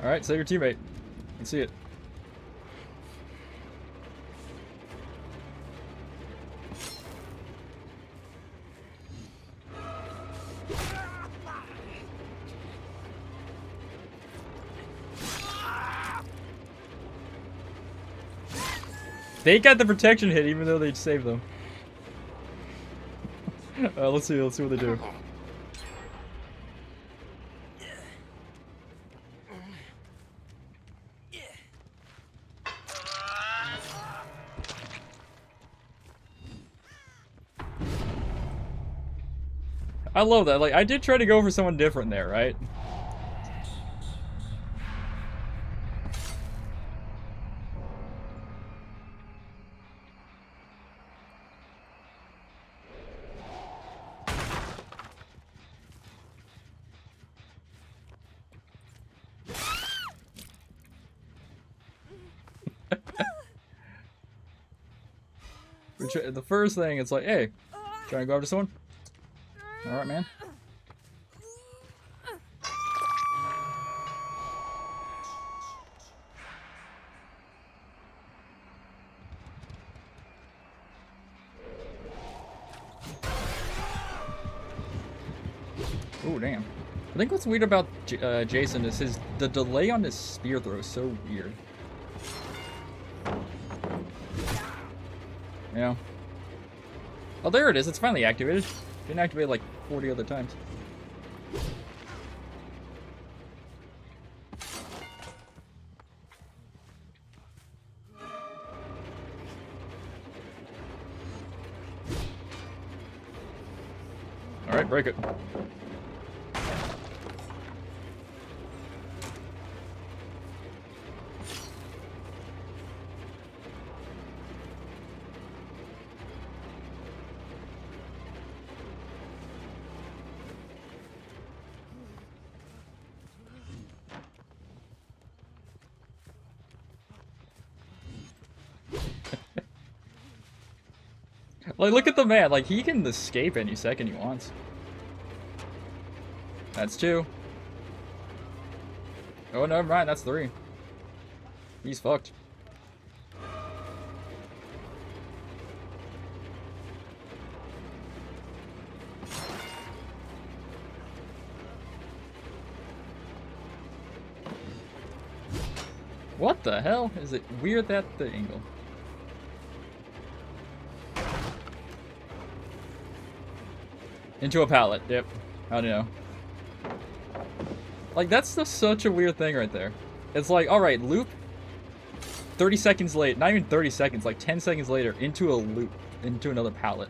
S1: Alright, save your teammate. Let's see it. They got the protection hit even though they saved them. Let's see what they do. I love that. Like, I did try to go for someone different there, right? The first thing, it's like, hey, trying to go after someone? Alright, man. Oh, damn. I think what's weird about Jason is the delay on his spear throw is so weird. Yeah. Oh, there it is. It's finally activated. Didn't activate like 40 other times. All right, break it. Like, look at the man. Like, he can escape any second he wants. That's 2. Oh, never mind. That's 3. He's fucked. What the hell? Is it weird that the angle? Into a pallet, yep. I don't know. Like, that's just such a weird thing right there. It's like, alright, loop. 30 seconds late, not even 30 seconds, like 10 seconds later, into a loop, into another pallet.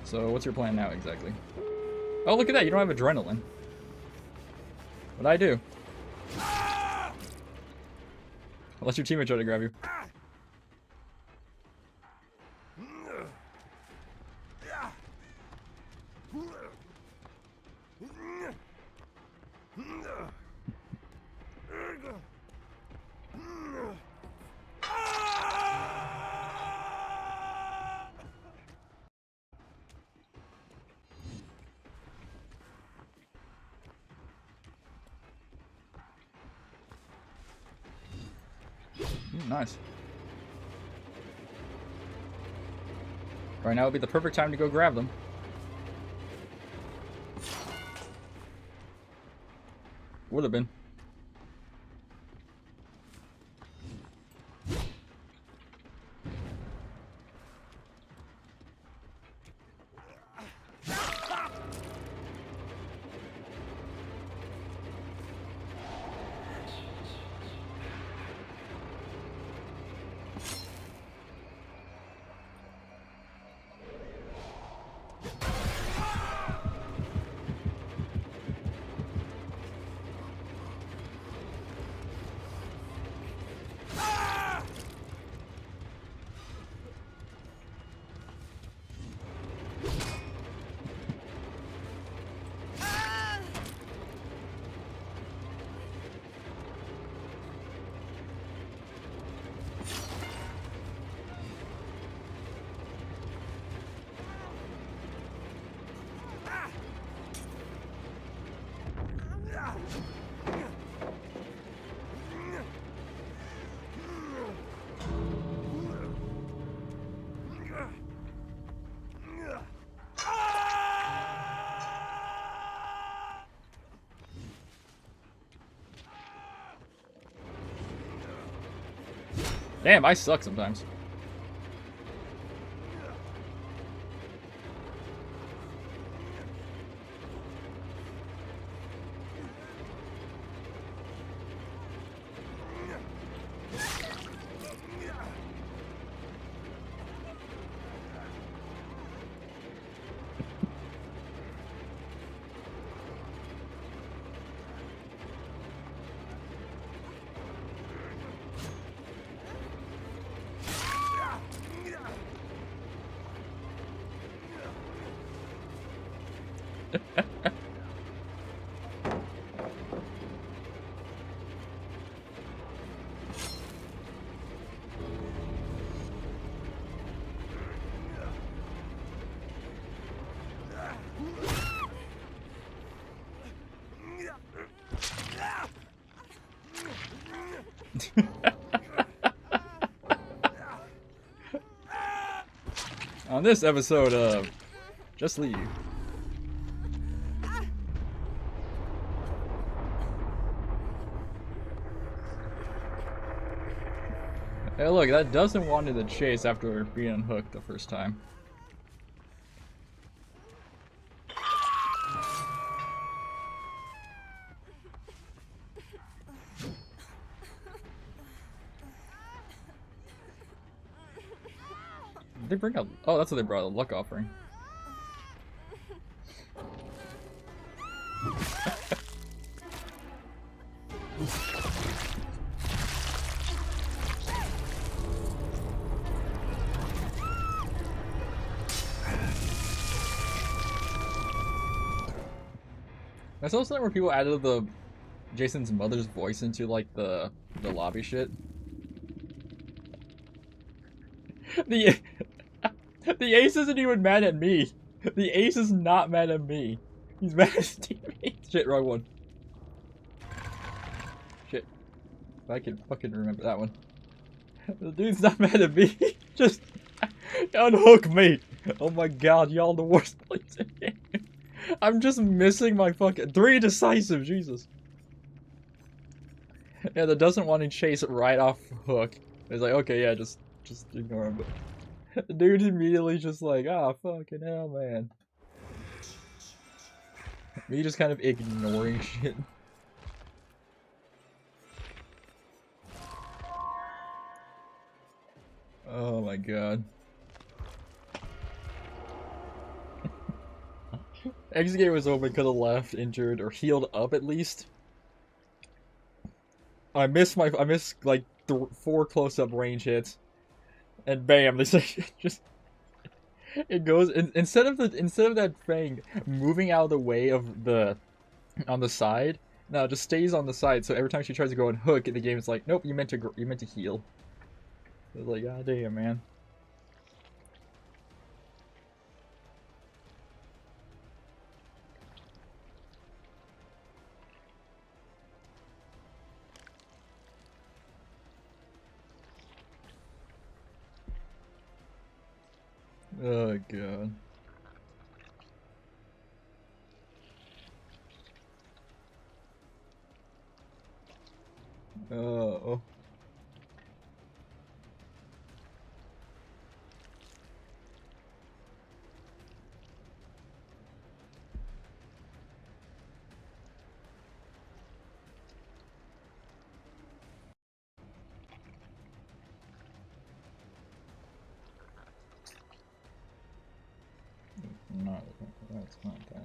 S1: So, what's your plan now, exactly? Oh, look at that, you don't have adrenaline. What'd I do? Unless your teammate tried to grab you. Nice. Right now would be the perfect time to go grab them. Would have been. Damn, I suck sometimes. On this episode of Just Leave. Hey look, that doesn't want to chase after being unhooked the first time. Did they bring out? Oh, that's what they brought, a luck offering. I saw something where people added the Jason's mother's voice into like the lobby shit. The ace isn't even mad at me. The ace is not mad at me. He's mad at his teammates. Shit, wrong one. Shit. If I can fucking remember that one. The dude's not mad at me. Just unhook me. Oh my god, y'all the worst place in here. I'm just missing my fucking 3 decisive, Jesus. Yeah, that doesn't want to chase it right off hook. It's like, okay, yeah, just ignore him. But the dude's immediately just like, ah, fucking hell, man. Me just kind of ignoring shit. Oh my god. Exit gate was open, could have left, injured, or healed up at least. I missed like 4 close-up range hits, and bam! This just it goes instead of that thing moving out of the way of the on the side. No, it just stays on the side. So every time she tries to go and hook, the game is like, nope, you meant to heal. I was like, god damn, man. Oh god. Oh. No, that's not that.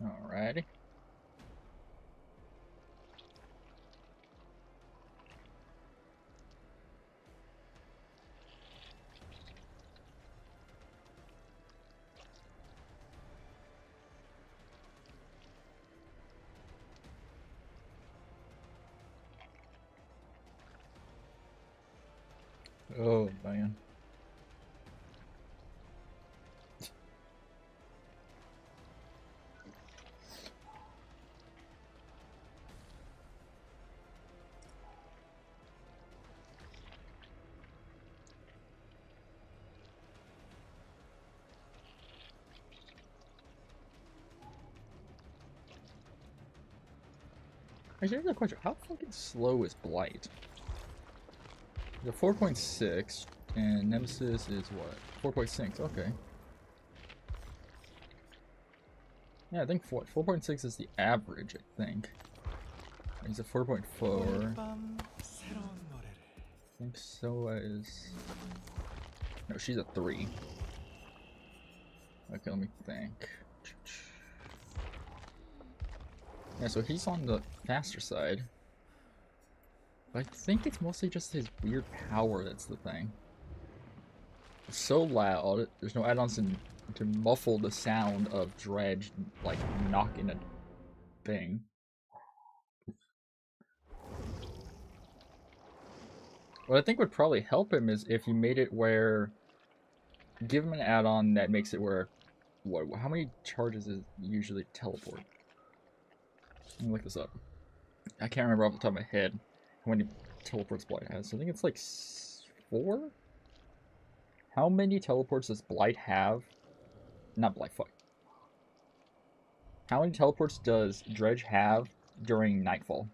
S1: Alrighty. Oh man. Actually, here's a question. How fucking slow is Blight? The 4.6, and Nemesis is what? 4.6, okay. Yeah, I think 4.6 is the average, I think. He's a 4.4. I think Soa is... No, she's a 3. Okay, let me think. Yeah, so he's on the faster side. But I think it's mostly just his weird power that's the thing. It's so loud, there's no add-ons to muffle the sound of Dredge, like, knocking a thing. What I think would probably help him is if you made it where... Give him an add-on that makes it where... What? How many charges is usually teleport? Let me look this up. I can't remember off the top of my head how many teleports Blight has. I think it's like 4? How many teleports does Blight have? Not Blight, fuck. How many teleports does Dredge have during Nightfall?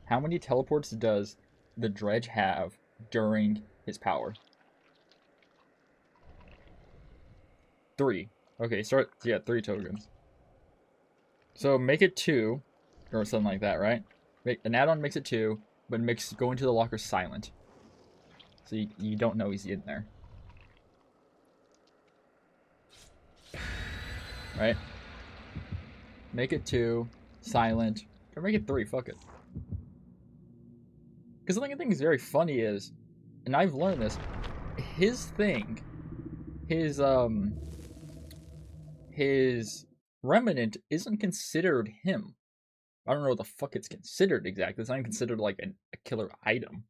S1: How many teleports does the Dredge have during his power? 3. Okay, start. Yeah, 3 tokens. So make it 2, or something like that, right? Make an add-on makes it 2, but makes go into the locker silent, so you don't know he's in there, right? Make it 2, silent, Or make it 3, fuck it. Because the thing I think is very funny is, and I've learned this, his thing, his remnant isn't considered him. I don't know what the fuck it's considered exactly. It's not even considered like a killer item.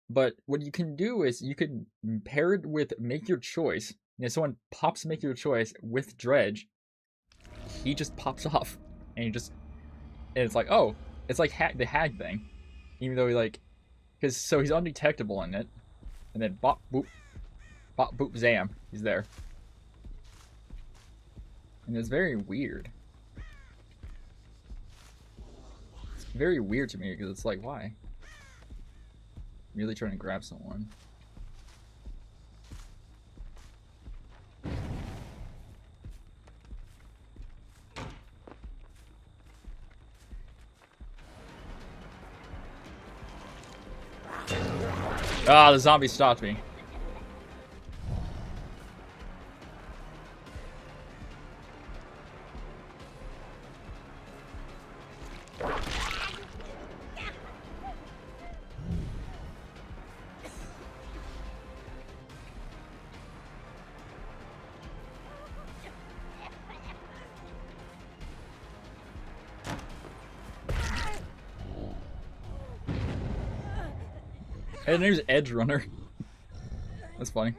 S1: But what you can do is you can pair it with Make Your Choice. And if someone pops Make Your Choice with Dredge, he just pops off. And you just, and it's like, oh, it's like the hag thing. Even though he like, because so he's undetectable in it. And then bop, boop, zam, he's there. And it's very weird. It's very weird to me because it's like, why? Really trying to grab someone. Ah, the zombie stopped me. Hey, the name's Edge Runner. That's funny.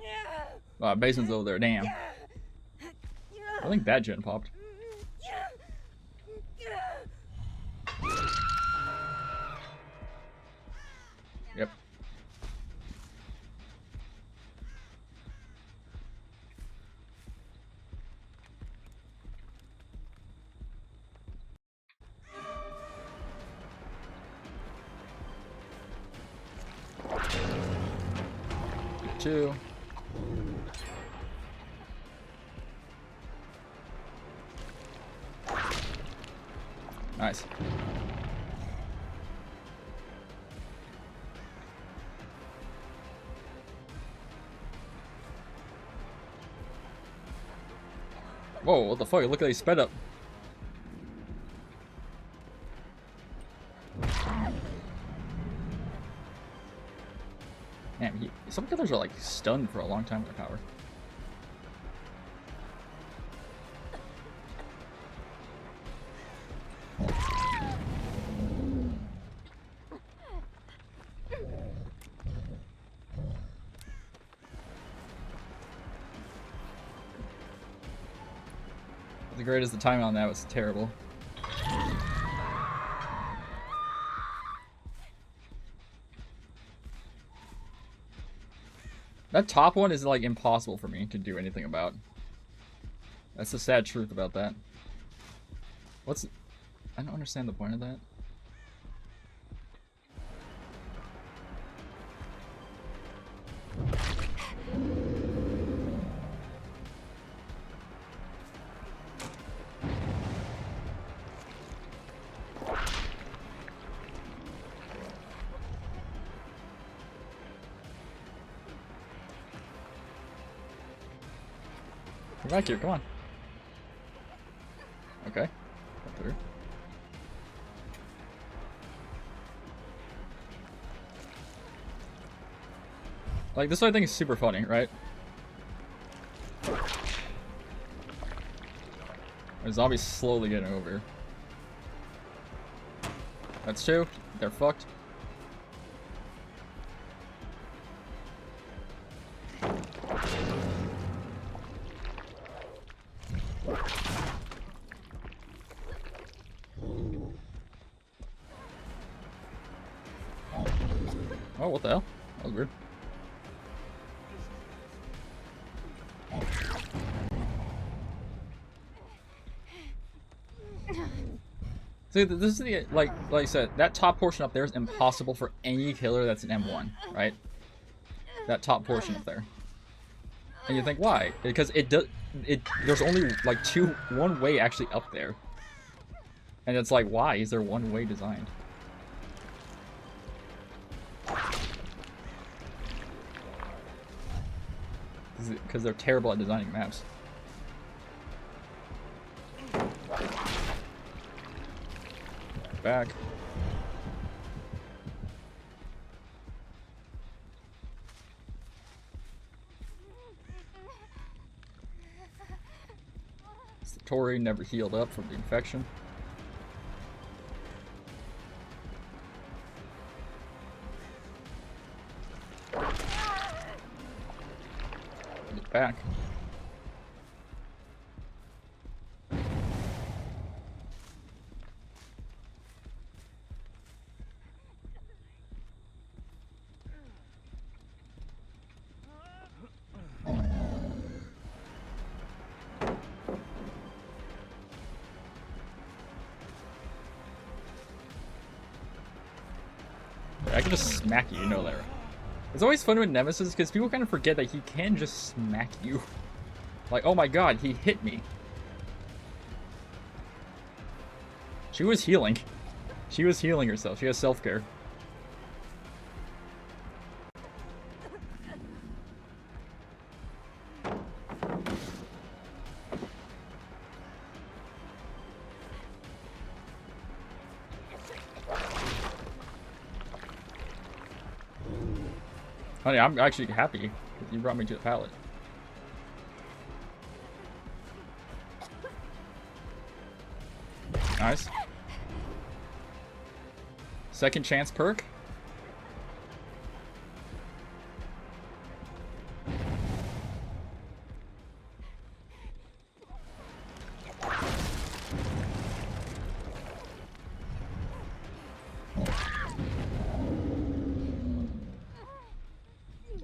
S1: Basement's over there, damn. I think that gen popped. Yep. Two. Nice. Whoa, what the fuck? Look at he sped up. Man, some killers are like stunned for a long time with their power. The great as the timing on that was terrible. That top one is like impossible for me to do anything about. That's the sad truth about that. I don't understand the point of that. Come back here, come on. Okay. Come through. Like, this I think is super funny, right? The zombie's slowly getting over. That's two. They're fucked. Oh, what the hell? That was weird. See, this is the, like I said, that top portion up there is impossible for any killer that's an M1, right? That top portion up there. And you think, why? Because there's only like one way actually up there. And it's like, why is there one way designed? Because they're terrible at designing maps. Back. Satori never healed up from the infection. Get back. I can just smack you, you know that. It's always fun with Nemesis because people kind of forget that he can just smack you. Like, oh my god, he hit me. She was healing. She was healing herself. She has self-care. Honey, I'm actually happy that you brought me to the pallet. Nice. Second chance perk.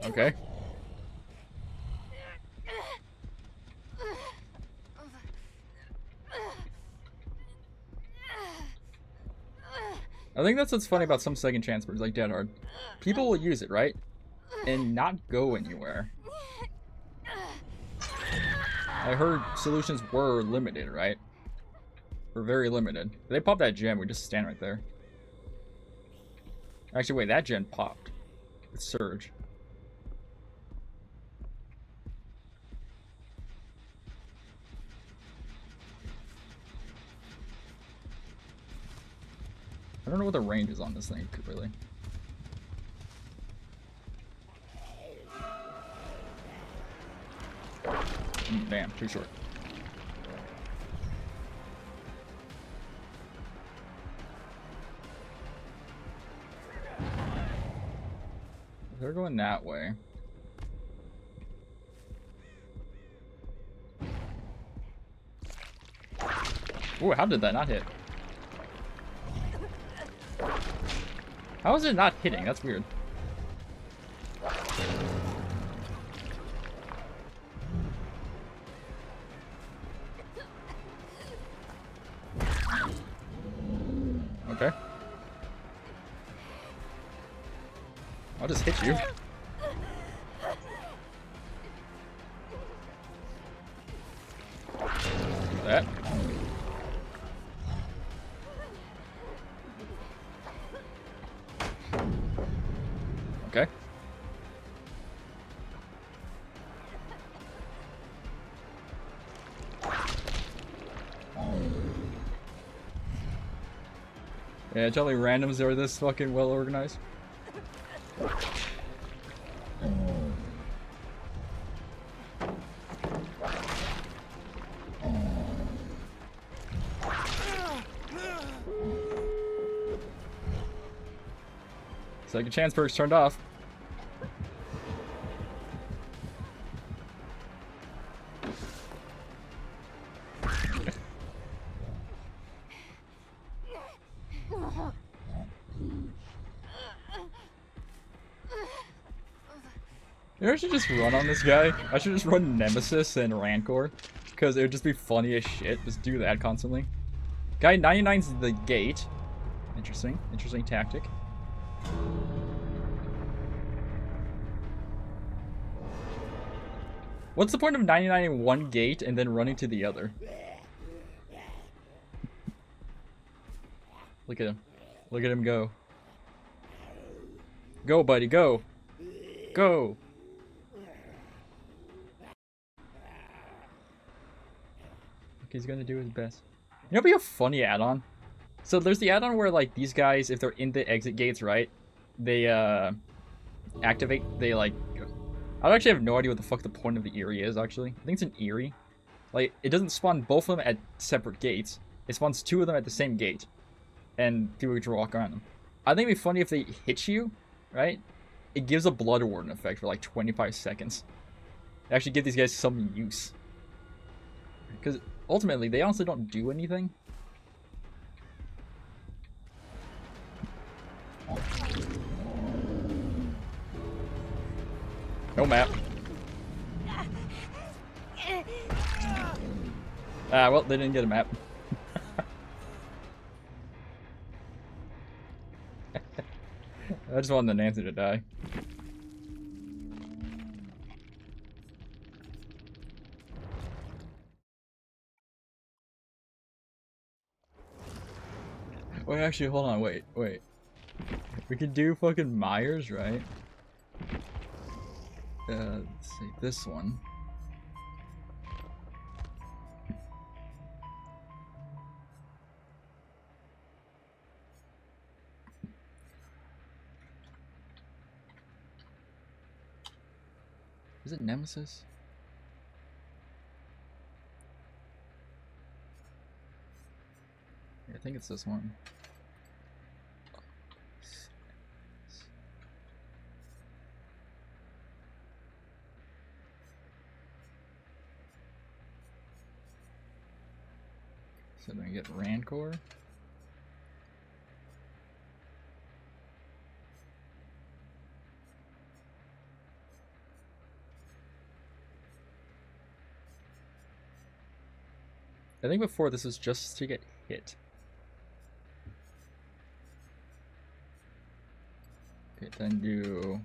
S1: Okay. I think that's what's funny about some second chance birds like Dead Hard. People will use it, right? And not go anywhere. I heard solutions were limited, right? Were very limited. If they pop that gem, we just stand right there. Actually, wait, that gem popped. It's Surge. I don't know what the range is on this thing, really. Damn, too short. They're going that way. Ooh, how did that not hit? How is it not hitting? That's weird. Okay. I'll just hit you. That. Okay. Yeah, tell me randoms are this fucking well organized. Second chance perks turned off. Maybe I should just run on this guy. I should just run Nemesis and Rancor. Because it would just be funny as shit. Just do that constantly. Guy 99's the gate. Interesting. Interesting tactic. What's the point of 99 in one gate and then running to the other? Look at him. Look at him go. Go, buddy, go. Go. He's gonna do his best. You know, it'd be a funny add-on So there's the add-on where like these guys, if they're in the exit gates, right, they activate. They like. I actually have no idea what the fuck the point of the Eerie is. Actually, I think it's an Eerie. Like it doesn't spawn both of them at separate gates. It spawns two of them at the same gate, and people can walk around them. I think it'd be funny if they hit you, right? It gives a Blood Warden effect for like 25 seconds. Actually, give these guys some use. Because ultimately, they honestly don't do anything. No map. Ah, well, they didn't get a map. I just wanted Nancy to die. Wait, actually, hold on, wait. We could do fucking Myers, right? Let's see, this one. Is it Nemesis? Yeah, I think it's this one. So then we get Rancor. I think before this was just to get hit. Okay, then do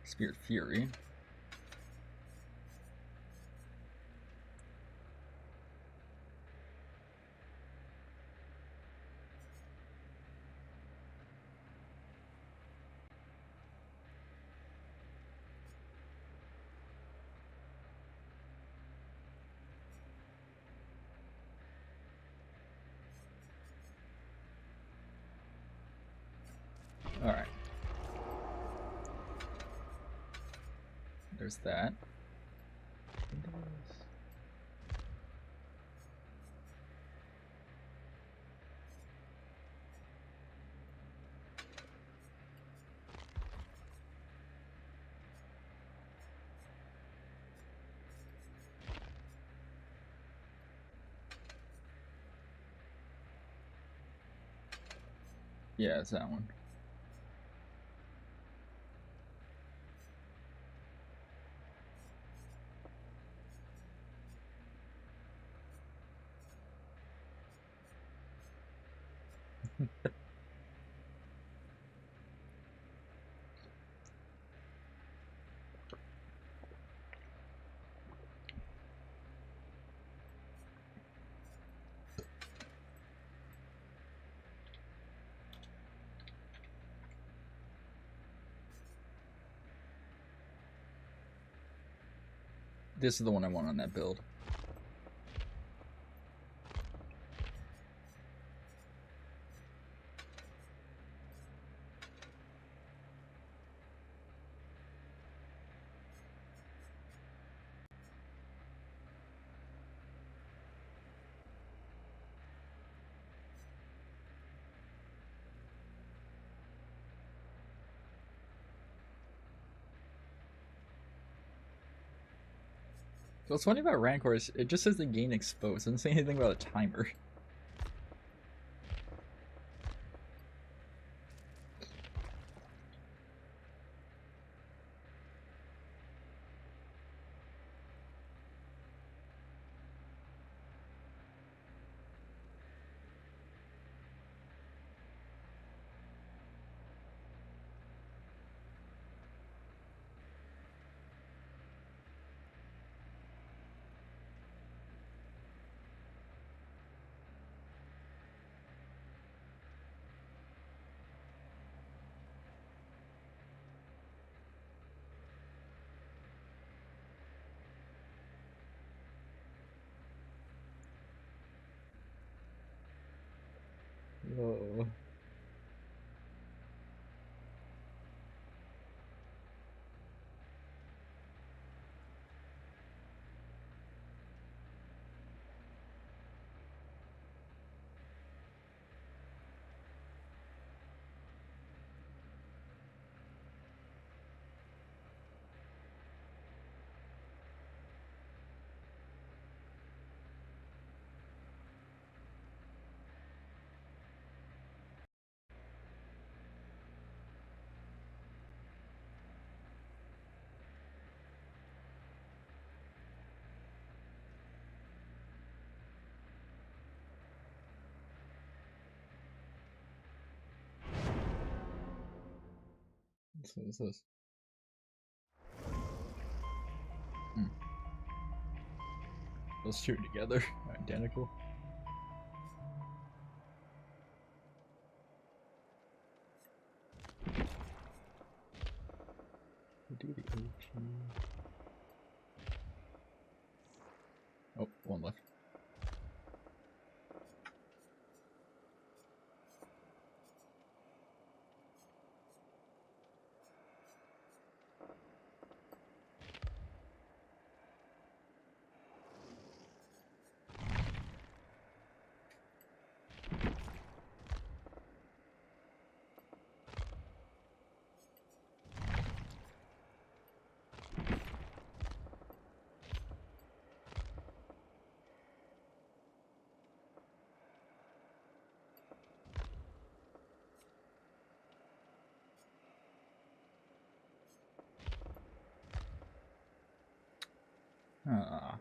S1: Spirit Fury. Alright. There's that. Yeah, it's that one. This is the one I want on that build. So what's funny about Rancor is it just says the gain exposed. It doesn't say anything about a timer. Oh. What is this? Those two together, identical. Do the OG. Oh, one left. Ah.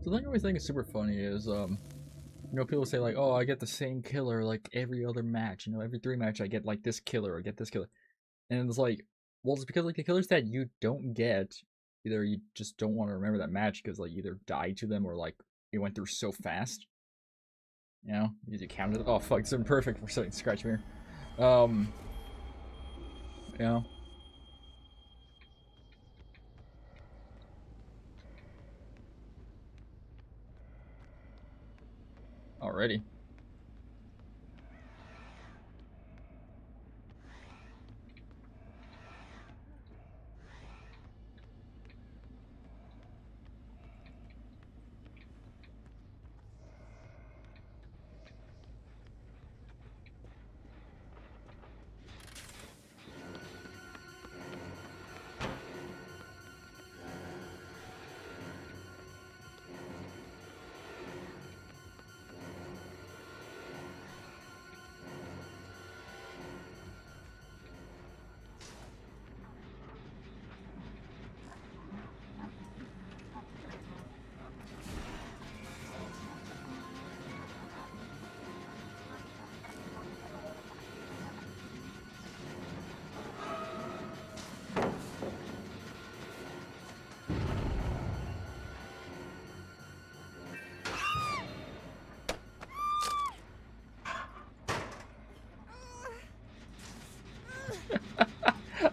S1: The thing I always think is super funny is, you know, people say like, oh, I get the same killer like every other match. You know, every 3 match I get like this killer or get this killer. And it's like, well, it's because like the killers that you don't get, either you just don't want to remember that match because like you either died to them or like it went through so fast. You know, you counted. Oh fuck, it's imperfect for setting scratch mirror. You know. Already.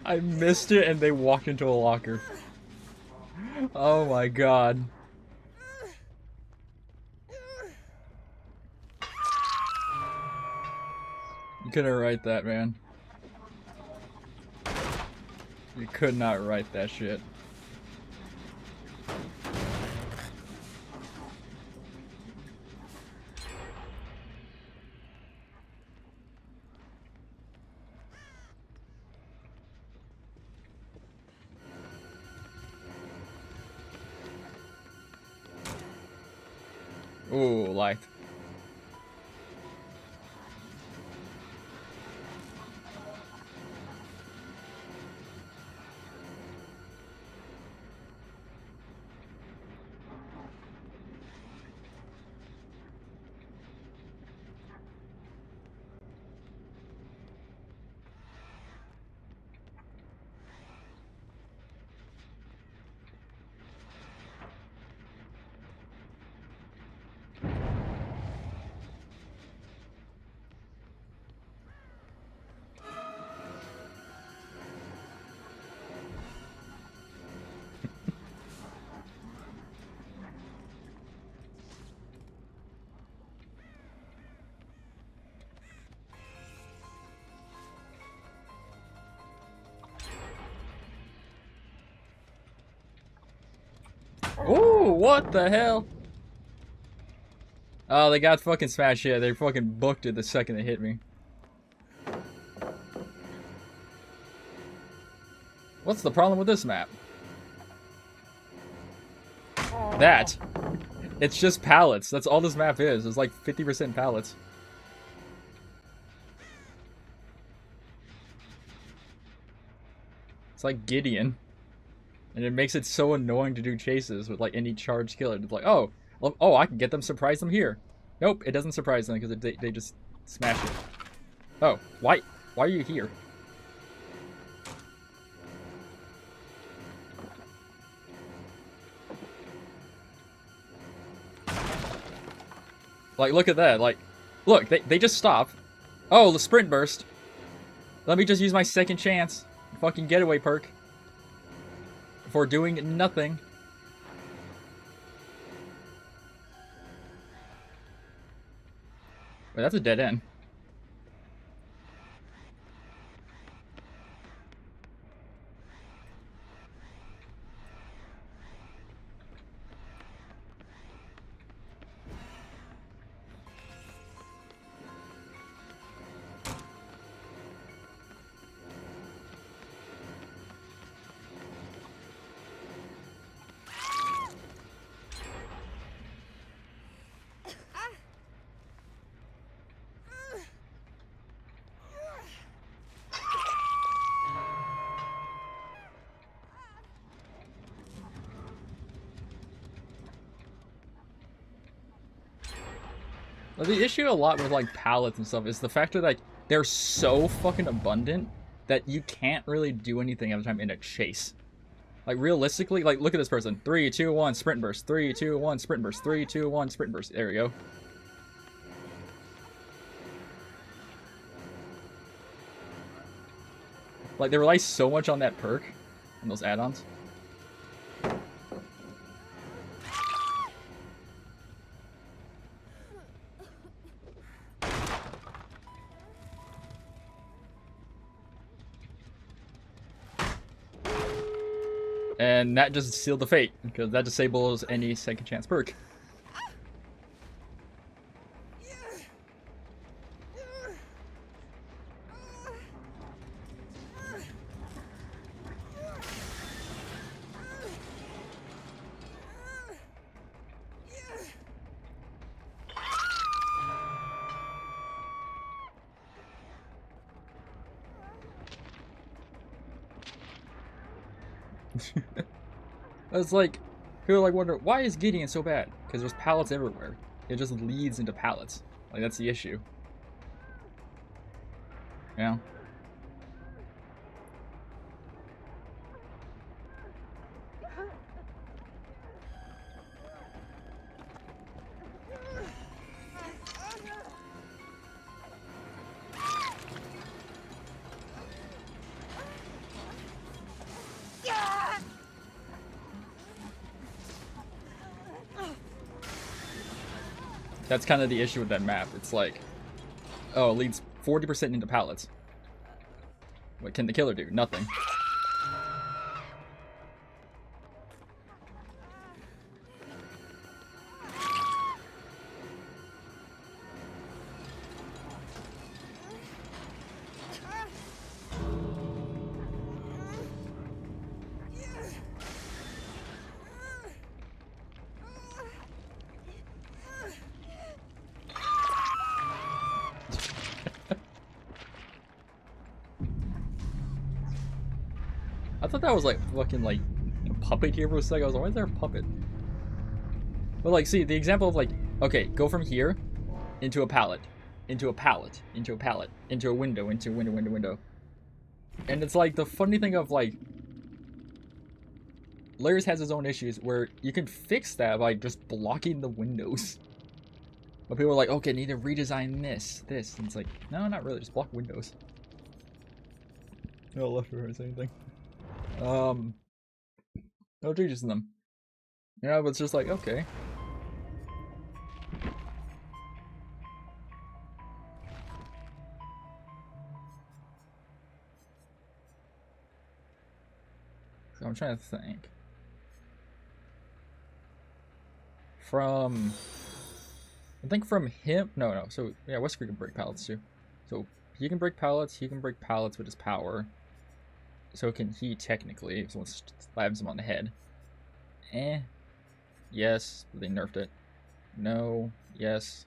S1: I missed it and they walked into a locker. Oh my god. You couldn't write that, man. You could not write that shit. Ooh, liked. Ooh, what the hell? Oh, they got fucking smashed. Yeah, they fucking booked it the second they hit me. What's the problem with this map? That. It's just pallets. That's all this map is. It's like 50% pallets. It's like Gideon. And it makes it so annoying to do chases with like any charged killer. It's like, oh, I can get them, surprise them here. Nope, it doesn't surprise them because they just smash it. Oh, why are you here? Like, look at that. Like, look, they just stop. Oh, the sprint burst. Let me just use my second chance. Fucking getaway perk. For doing nothing. Wait, that's a dead end. The issue a lot with like pallets and stuff is the fact that like they're so fucking abundant that you can't really do anything every time in a chase. Like realistically, like look at this person. 3, 2, 1, sprint burst. 3, 2, 1, sprint burst. 3, 2, 1, sprint burst. There we go. Like they rely so much on that perk and those add-ons. And that just sealed the fate, because that disables any second chance perk. It's like, people like wonder, why is Gideon so bad? Because there's pallets everywhere. It just leads into pallets. Like, that's the issue. Yeah. That's kind of the issue with that map. It's like, oh, it leads 40% into pallets. What can the killer do? Nothing. I thought that was like fucking like a puppet here for a second. I was like, why is there a puppet? But like, see, the example of like, okay, go from here into a pallet, into a pallet, into a pallet, into a window, into a window, window, window. And it's like the funny thing of like, Layers has his own issues where you can fix that by just blocking the windows. But people are like, okay, need to redesign this. And it's like, no, not really, just block windows. No left or right, anything. No changes in them. Yeah, but it's just like, okay. So I'm trying to think. from... I think from him... No. So, yeah, Wesker can break pallets, too. So, he can break pallets. He can break pallets with his power. So can he, technically, if someone slams him on the head. Yes, but they nerfed it. No. Yes.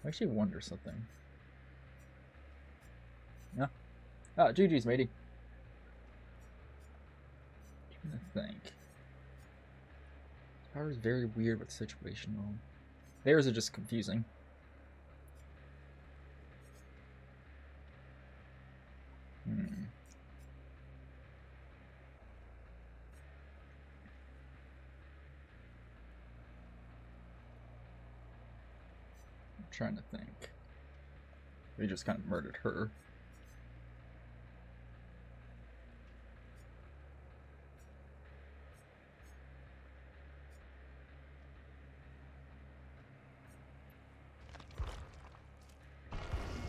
S1: I actually wonder something. Yeah. Ah, GG's, matey. I'm trying to think. Power is very weird but situational. Theirs are just confusing. I'm trying to think. They just kind of murdered her.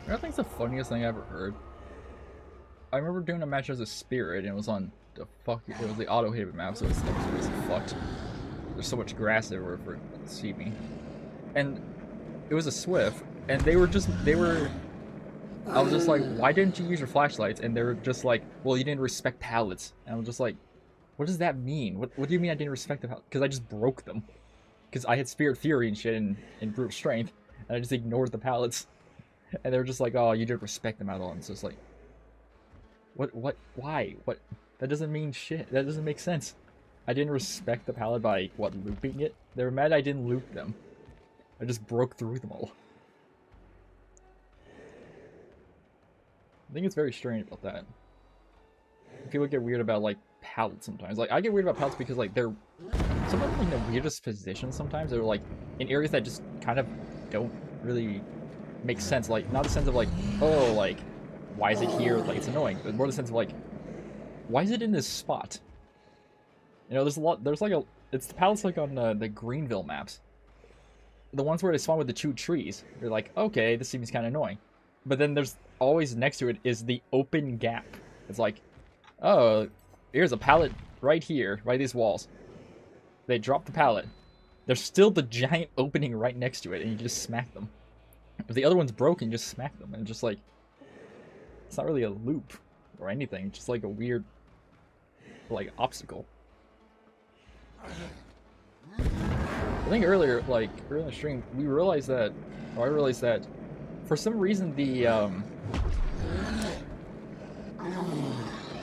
S1: I think it's the funniest thing I ever heard. I remember doing a match as a spirit, and it was on the it was the auto hit map, so it was fucked. There's so much grass everywhere for it to see me. And it was a Swift, and I was just like, why didn't you use your flashlights? And they were just like, well, you didn't respect pallets. And I was just like, what does that mean? What do you mean I didn't respect the pallets? Because I just broke them. Because I had Spirit Fury and shit and brute strength, and I just ignored the pallets. And they were just like, oh, you didn't respect them at all. And it's just like, why? That doesn't mean shit. That doesn't make sense. I didn't respect the pallet by, looping it? They were mad I didn't loop them. I just broke through them all. I think it's very strange about that. People get weird about, like, pallets sometimes. Like, I get weird about pallets because, like, they're sometimes in the weirdest positions sometimes. They're, like, in areas that just kind of don't really make sense. Like, not the sense of, like, oh, like, why is it here? Like, it's annoying. But more the sense of, like, why is it in this spot? You know, there's like it's the pallets like on the Greenville maps. The ones where they spawn with the 2 trees. You're like, okay, this seems kind of annoying. But then there's always next to it is the open gap. It's like, oh, here's a pallet right here, by these walls. They drop the pallet. There's still the giant opening right next to it, and you just smack them. If the other one's broken, just smack them. And just like, it's not really a loop or anything. It's just like a weird, like, obstacle. I think earlier in the stream, we realized that, or I realized that, for some reason the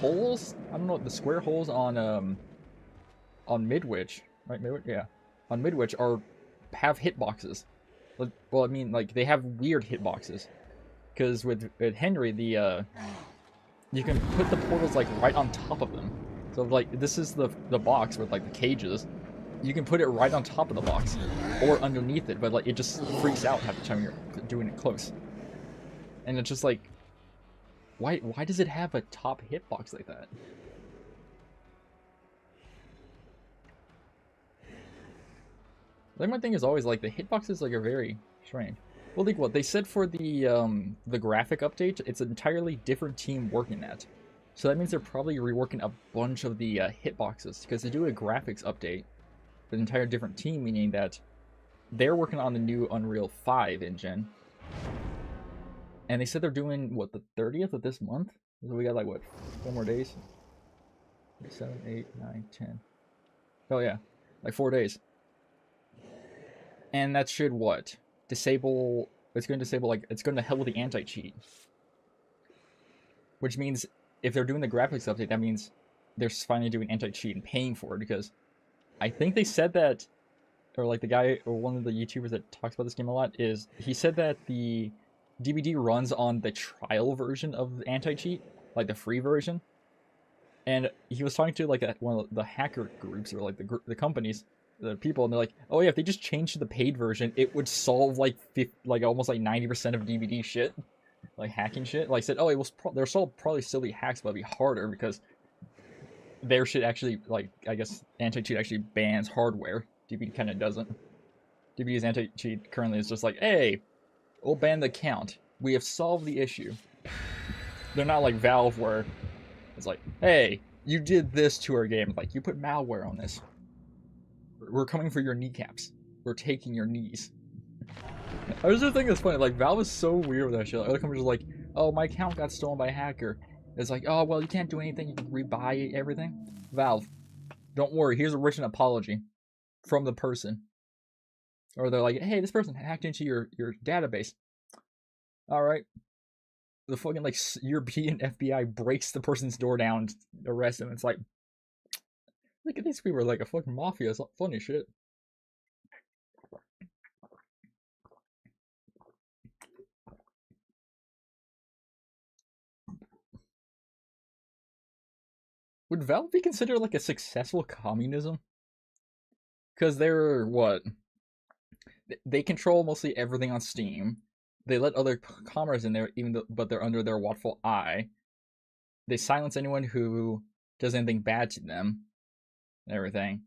S1: holes, I don't know, the square holes on Midwich, right? Midwich, yeah, on Midwich have hitboxes. Well, I mean, like, they have weird hitboxes, because with Henry, you can put the portals like right on top of them. So like, this is the box with like the cages. You can put it right on top of the box or underneath it, but like, it just freaks out half the time you're doing it close. And it's just like, why does it have a top hitbox like that? Like, my thing is always like the hitboxes like are very strange. Well, like what they said for the graphic update, it's an entirely different team working that. So that means they're probably reworking a bunch of the hitboxes, because they do a graphics update with an entire different team, meaning that they're working on the new Unreal 5 engine. And they said they're doing, what, the 30th of this month? So we got like, what, 4 more days? 7, 8, 9, 10. Oh yeah, like 4 days. And that should, what? Disable, it's going to disable, like, it's going to help with the anti-cheat. Which means, if they're doing the graphics update, that means they're finally doing anti-cheat and paying for it, because I think they said that, or like the guy, or one of the YouTubers that talks about this game a lot, he said that the DVD runs on the trial version of the anti-cheat, like the free version. And he was talking to like one of the hacker groups, or like the companies, the people, and they're like, oh yeah, if they just changed to the paid version, it would solve like almost like 90% of DVD shit, like hacking shit. Like I said, oh, it was there'll probably still be hacks, but it'll be harder because their shit actually, like, I guess anti-cheat actually bans hardware. DVD kind of doesn't. DVD's anti-cheat currently is just like, hey, we'll ban the count. We have solved the issue. They're not like Valve where it's like, hey, You did this to our game. Like, you put malware on this. We're coming for your kneecaps. We're taking your knees. I was just thinking it's funny. Like, Valve is so weird with that shit. Other companies are like, oh, my account got stolen by a hacker. It's like, oh, well, you can't do anything. You can rebuy everything. Valve, don't worry. Here's a written apology from the person. Or they're like, hey, this person hacked into your database. All right. The fucking, like, European FBI breaks the person's door down and arrests him. It's like, look at these people are like a fucking mafia. It's funny shit. Would Valve be considered like a successful communism? Because they're what? They control mostly everything on Steam. They let other commerce in there, but they're under their watchful eye. They silence anyone who does anything bad to them, and everything.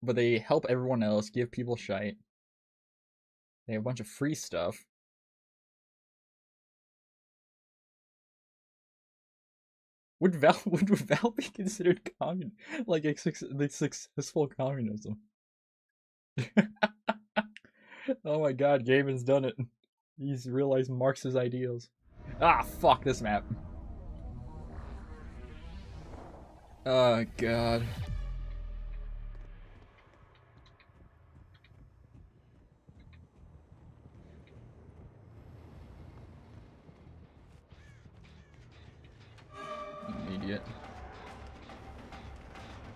S1: But they help everyone else, give people shite. They have a bunch of free stuff. Would Valve be considered like a successful communism? Oh my god, Gaben's done it. He's realized Marx's ideals. Ah, fuck this map. Oh god. Idiot.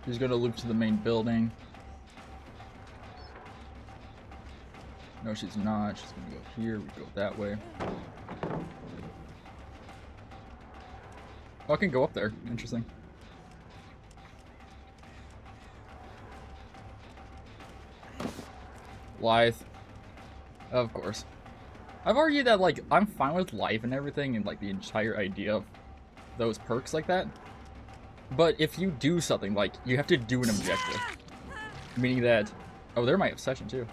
S1: She's gonna loop to the main building. No, she's not. She's gonna go here. We go that way. Oh, I can go up there. Interesting. Lithe. Of course. I've argued that, like, I'm fine with life and everything and, like, the entire idea of those perks like that. But if you do something, like, you have to do an objective. Meaning that... Oh, they're my obsession, too.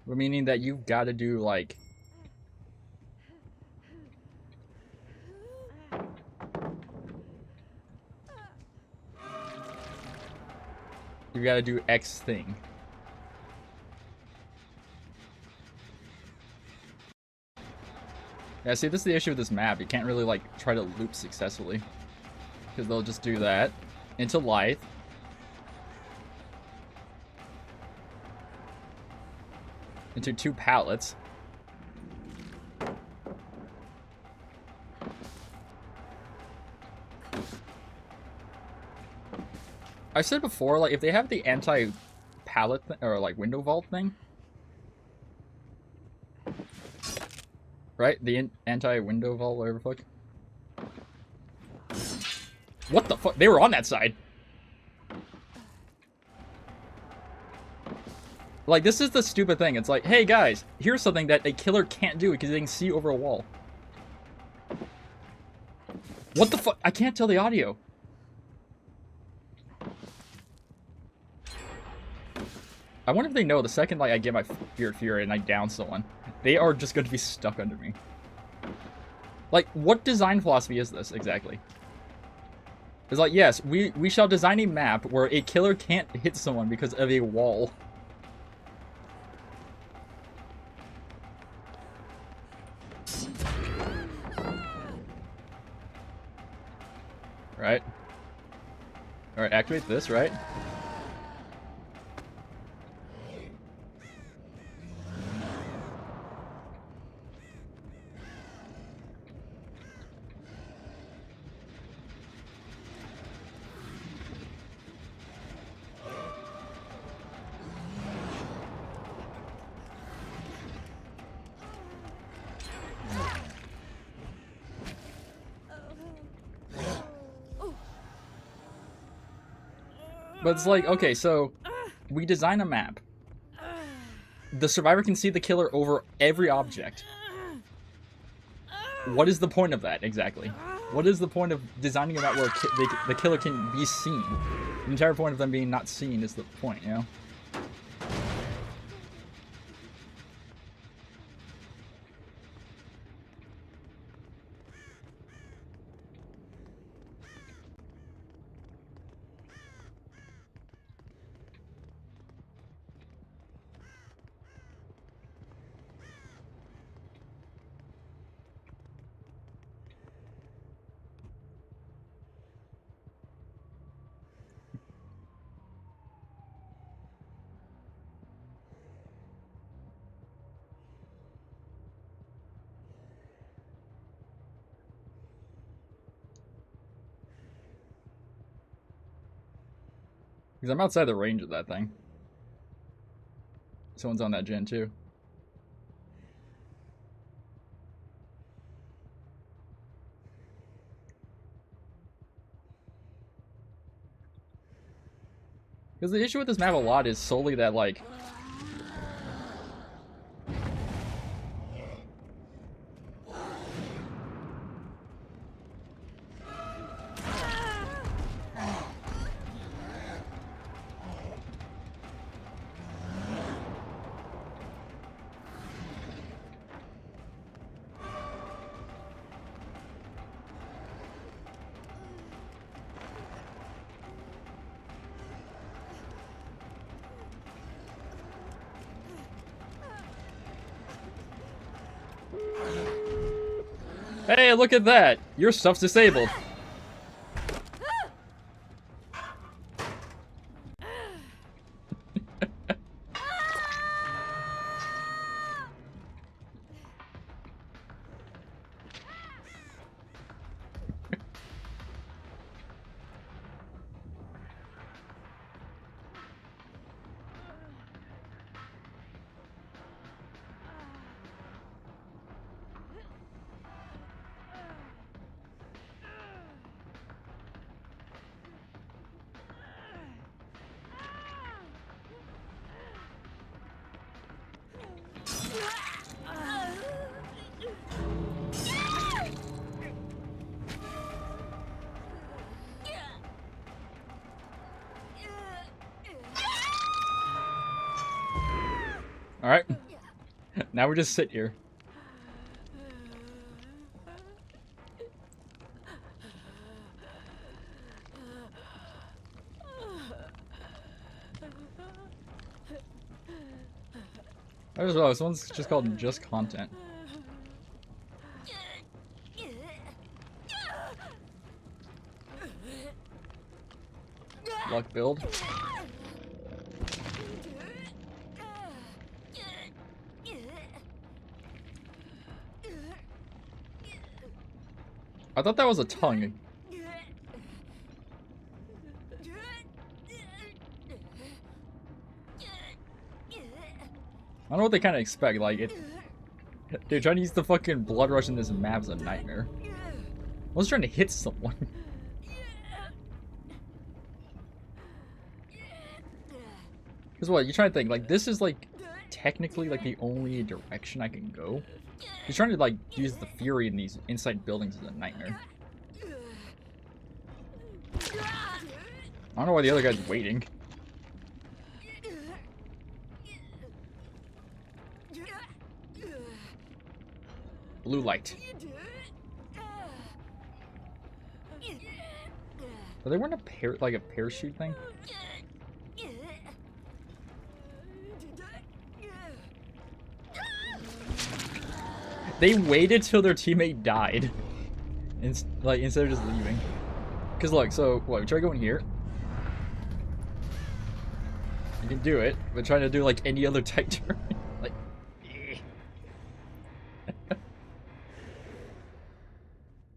S1: But meaning that you've got to do, like... You gotta do X thing. Yeah, see, this is the issue with this map. You can't really, like, try to loop successfully. Because they'll just do that. Into Lithe. Into 2 pallets. I said before, like, if they have the anti-pallet or like window vault thing, right? The anti-window vault, whatever the fuck. What the fuck? They were on that side. Like, this is the stupid thing. It's like, hey guys, here's something that a killer can't do because they can see over a wall. What the fuck? I can't tell the audio. I wonder if they know the second, like, I get my Fear Fury and I down someone, they are just going to be stuck under me. Like, what design philosophy is this, exactly? It's like, yes, we shall design a map where a killer can't hit someone because of a wall. Right? Alright, activate this, right? But it's like, okay, so we design a map. The survivor can see the killer over every object. What is the point of that, exactly? What is the point of designing a map where the killer can be seen? The entire point of them being not seen is the point, you know? Because I'm outside the range of that thing. Someone's on that gen too. Because the issue with this map a lot is solely that, like... Hey, look at that! Your stuff's disabled. Alright. Now we're just sit here. I just realized this one's just called Just Content. Luck build. I thought that was a tongue. I don't know what they kind of expect, like, it... Dude, trying to use the fucking blood rush in this map is a nightmare. I was trying to hit someone. Because what, you're trying to think, like, this is, like, technically, like, the only direction I can go. He's trying to, like, use the fury in these inside buildings is a nightmare. I don't know why the other guy's waiting. Blue light. Are they wearing a parachute thing? They waited till their teammate died, instead of just leaving. Cause look, so what? Try going here. You can do it, but try to do like any other tight turn, like.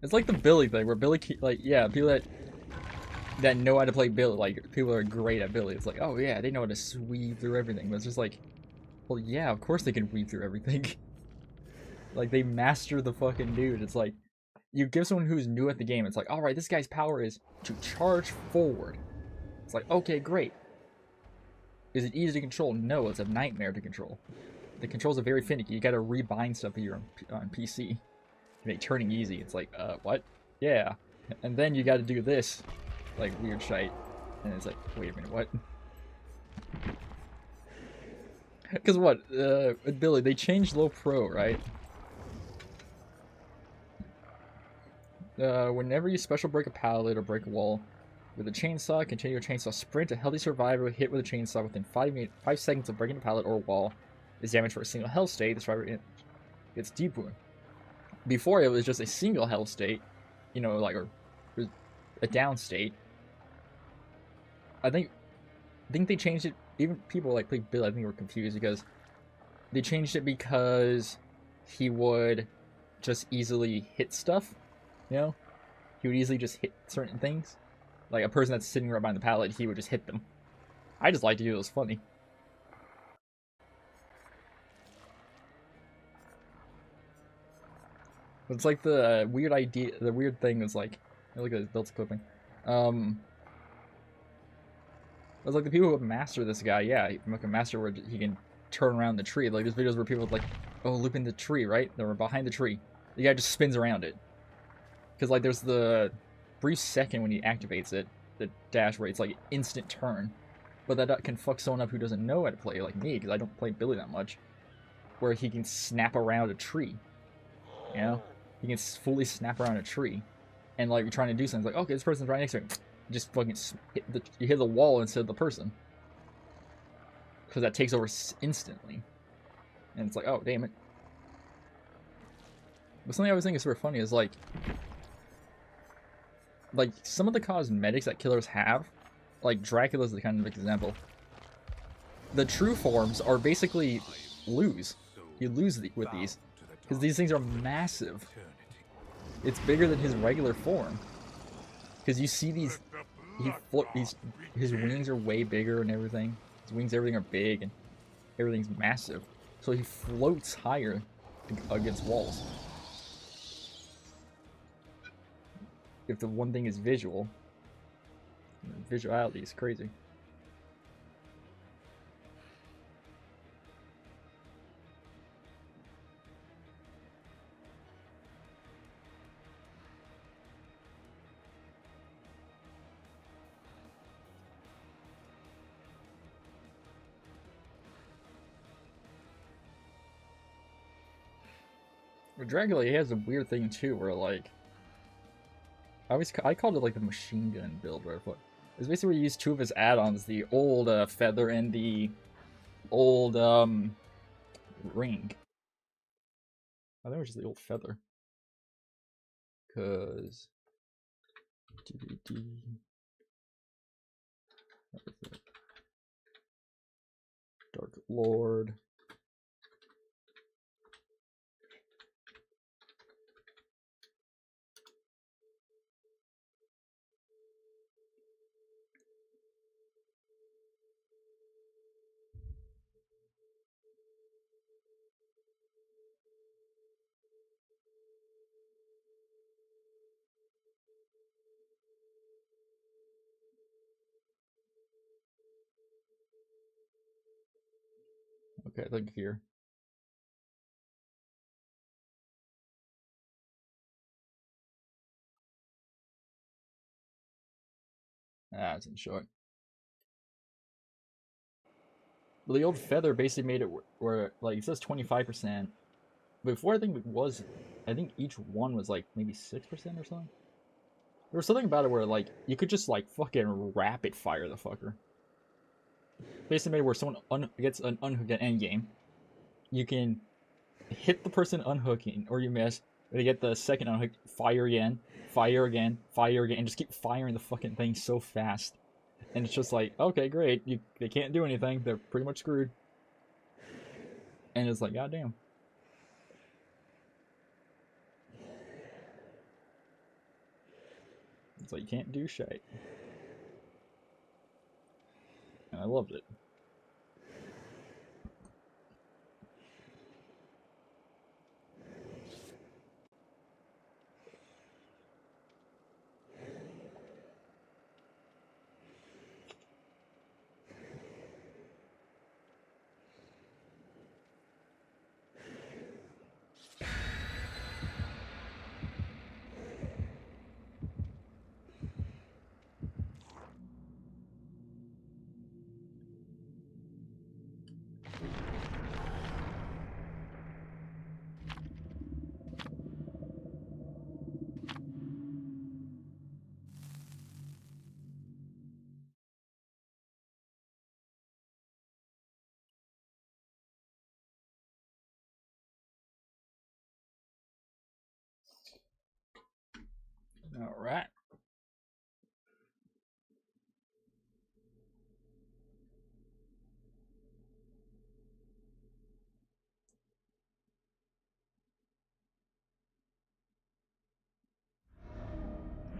S1: It's like the Billy thing, where Billy, like, yeah, people that know how to play Billy, like people that are great at Billy. It's like, oh yeah, they know how to weave through everything. But it's just like, well, yeah, of course they can weave through everything. Like, they master the fucking dude. It's like, you give someone who's new at the game, it's like, alright, this guy's power is to charge forward. It's like, okay, great. Is it easy to control? No, it's a nightmare to control. The controls are very finicky. You gotta rebind stuff here on PC to make turning easy. It's like, what? Yeah. And then you gotta do this, like, weird shite. And it's like, wait a minute, what? Because what? With Billy, they changed low pro, right? Whenever you special break a pallet or break a wall with a chainsaw, continue a chainsaw sprint. A healthy survivor hit with a chainsaw within 5 seconds of breaking a pallet or wall is damaged for a single health state. The survivor gets deep wound. Before it was just a single health state, you know, like a down state. I think they changed it. Even people like play Bill, I think were confused because they changed it because he would just easily hit stuff. You know, he would easily just hit certain things. Like a person that's sitting right behind the pallet, he would just hit them. I just liked it. It was funny. It's like the weird idea. The weird thing is like, look at this Delta clipping. It's like the people who master this guy. Yeah, he can make a master where he can turn around the tree. Like there's videos where people like, oh, looping the tree, right? They're behind the tree. The guy just spins around it. Because like there's the brief second when he activates it, the dash where it's like instant turn. But that can fuck someone up who doesn't know how to play, like me, because I don't play Billy that much. Where he can snap around a tree. You know? He can fully snap around a tree. And like you're trying to do something, it's like, okay, this person's right next to me. Just fucking you hit the wall instead of the person. Because that takes over instantly. And it's like, oh, damn it. But something I always think is super funny is like some of the cosmetics that killers have, like Dracula's the kind of example. The true forms are basically lose. You lose with these. Because these things are massive. It's bigger than his regular form. Because you see these, his wings are way bigger and everything. His wings, everything are big and everything's massive. So he floats higher against walls. If the one thing is visual, visuality is crazy. But Dracula, he has a weird thing too, where like, I called it like the machine gun build, right? But it's basically where you use two of his add-ons, the old feather and the old ring. I think it was just the old feather. Cause Dark Lord. Okay, like here. Ah, it's in short. But the old feather basically made it where like it says 25%. Before I think each one was like maybe 6% or something. There was something about it where like you could just like fucking rapid fire the fucker. Basically made it where someone gets an unhook at end game. You can hit the person unhooking, or you miss, but you get the second unhook, fire again, and just keep firing the fucking thing so fast. And it's just like, okay, great, they can't do anything, they're pretty much screwed. And it's like, goddamn. It's like, you can't do shit. And I loved it. Alright.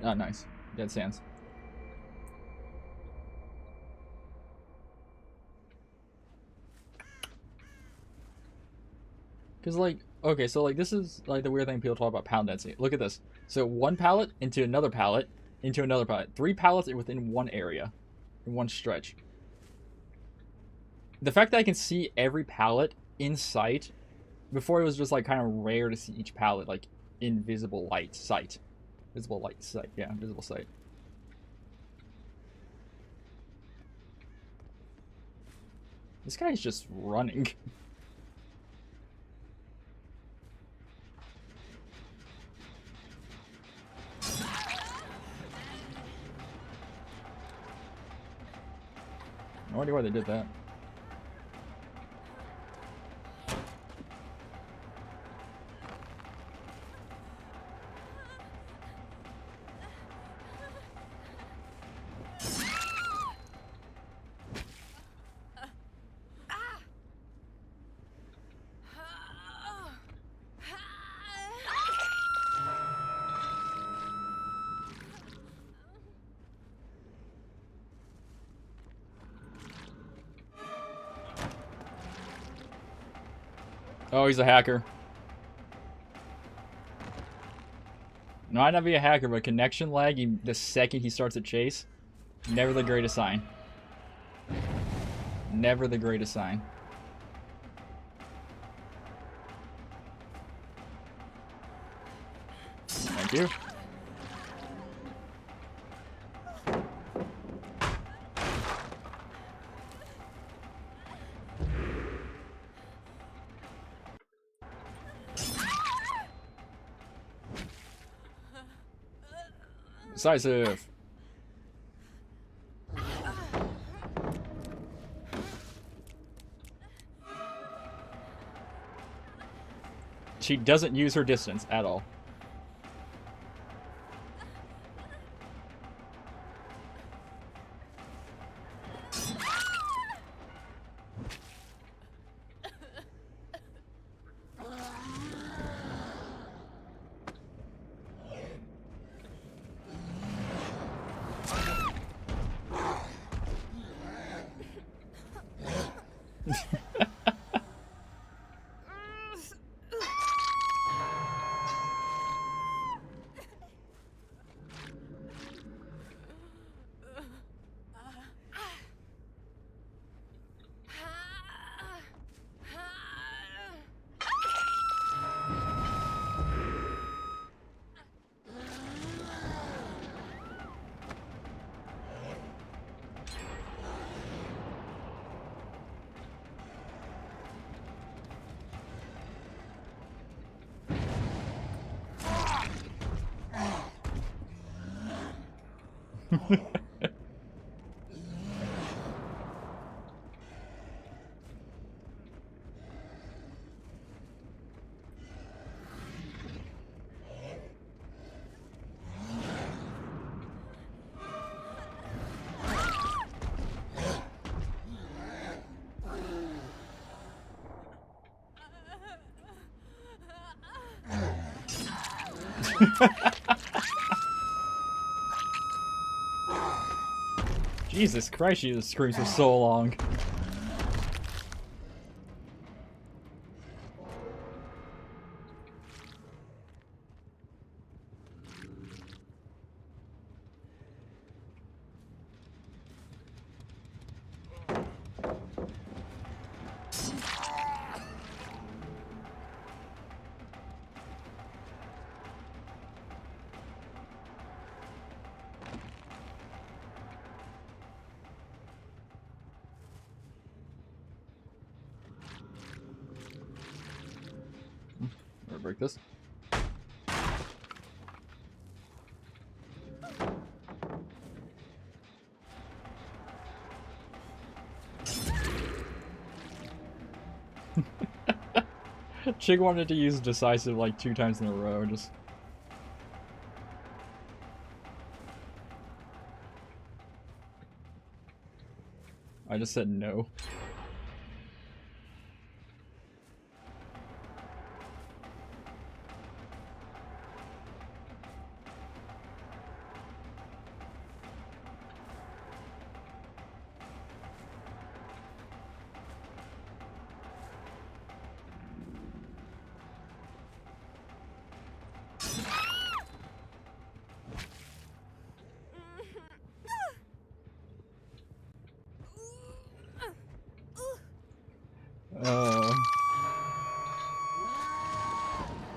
S1: Oh, nice. Dead Sands. Because, like, okay, so, like, this is, like, the weird thing people talk about pallet density. Look at this. So, one pallet into another pallet into another pallet. 3 pallets within one area. In one stretch. The fact that I can see every pallet in sight, before it was just, like, kind of rare to see each pallet, like, in visible light sight. Visible light sight. Yeah, visible sight. This guy's just running. No idea why they did that. Oh, he's a hacker. No, I'd not be a hacker, but connection lag the second he starts a chase. Never the greatest sign. Never the greatest sign. Thank you. Decisive. She doesn't use her distance at all. Jesus Christ, she just screams for so long. Break this. Chick wanted to use decisive like 2 times in a row, just... I just said no.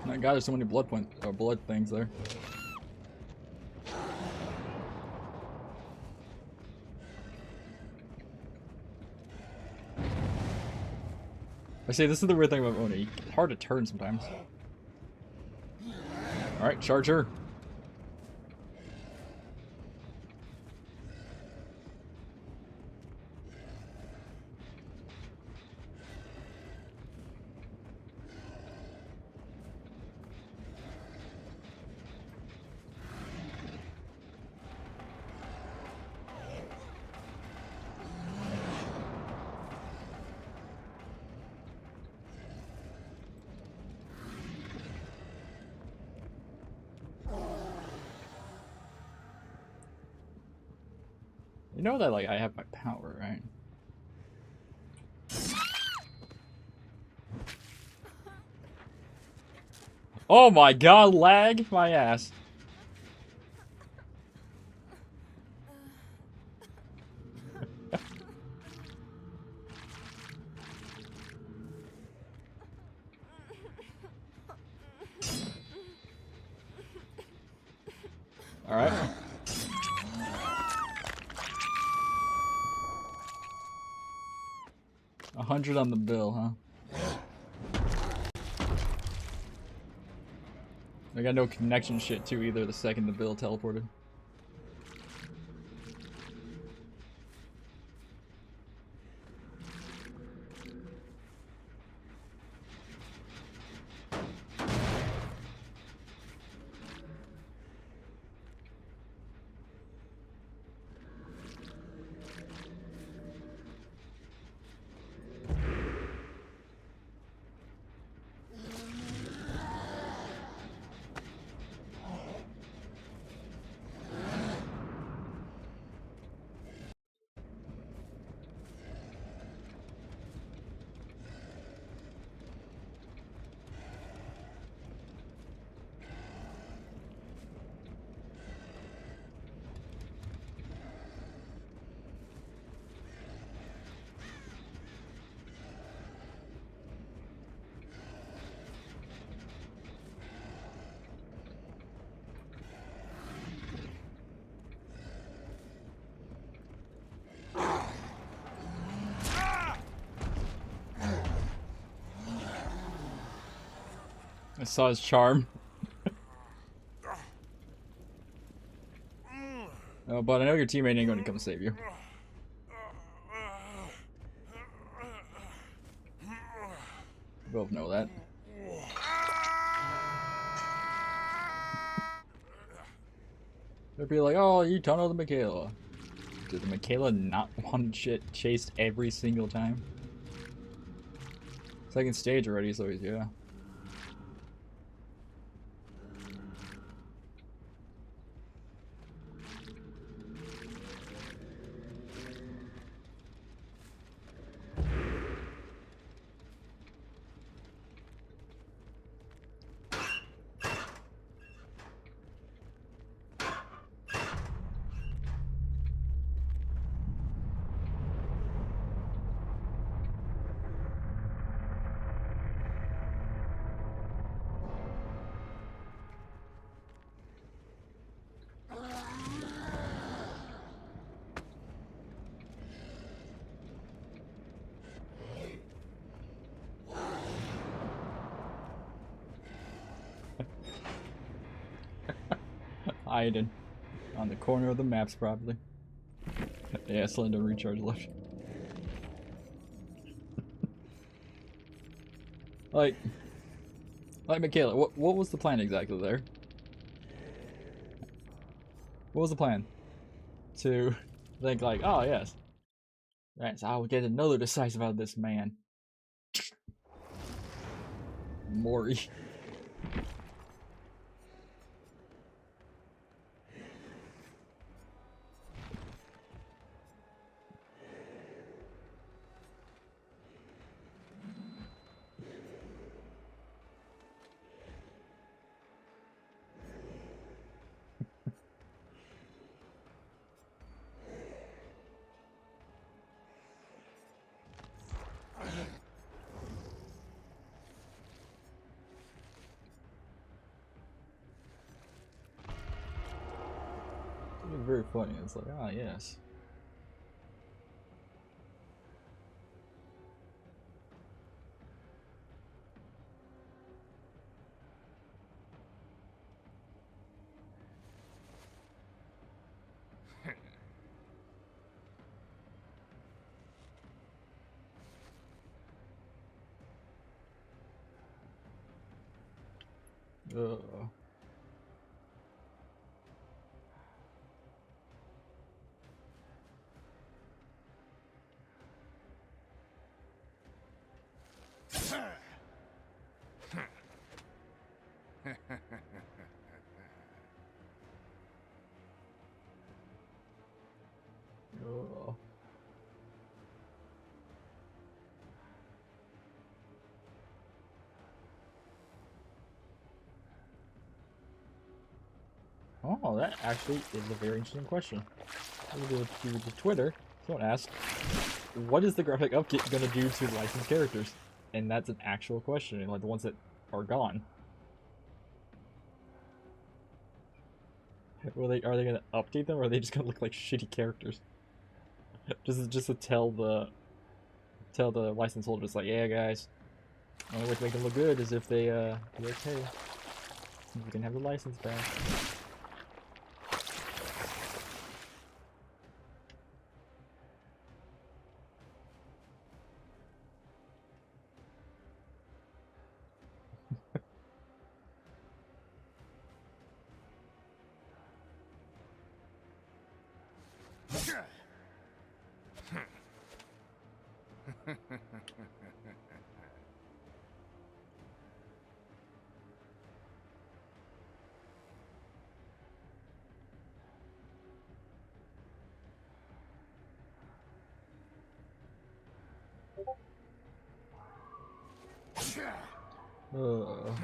S1: My God, there's so many blood things there. I say this is the weird thing about Oni. It's hard to turn sometimes. Alright, charge her. You know that, like, I have my power, right? Oh my God, lag my ass. Alright. $100 on the bill, huh? I got no connection shit too either the second the bill teleported. I saw his charm. Oh, but I know your teammate ain't going to come save you. We both know that. They'd be like, oh, you don't know the Michaela. Did the Michaela not want shit chased every single time? Second stage already, so yeah. Hiding on the corner of the maps, probably. Yeah, Slender recharge left. like Michaela, what was the plan exactly there? What was the plan? To think like, oh yes, right, so I will get another decisive out of this man. Mori. very funny. It's like, ah, yes. Oh, oh. Oh, that actually is a very interesting question. I'm gonna go to Twitter. Someone asked, what is the graphic update gonna do to licensed characters? And that's an actual question, like the ones that are gone. Are they gonna update them, or are they just gonna look like shitty characters? just to tell the license holders, like, yeah, guys, the only way to make them look good is if they be like, hey, we can have the license back. Uh, oh,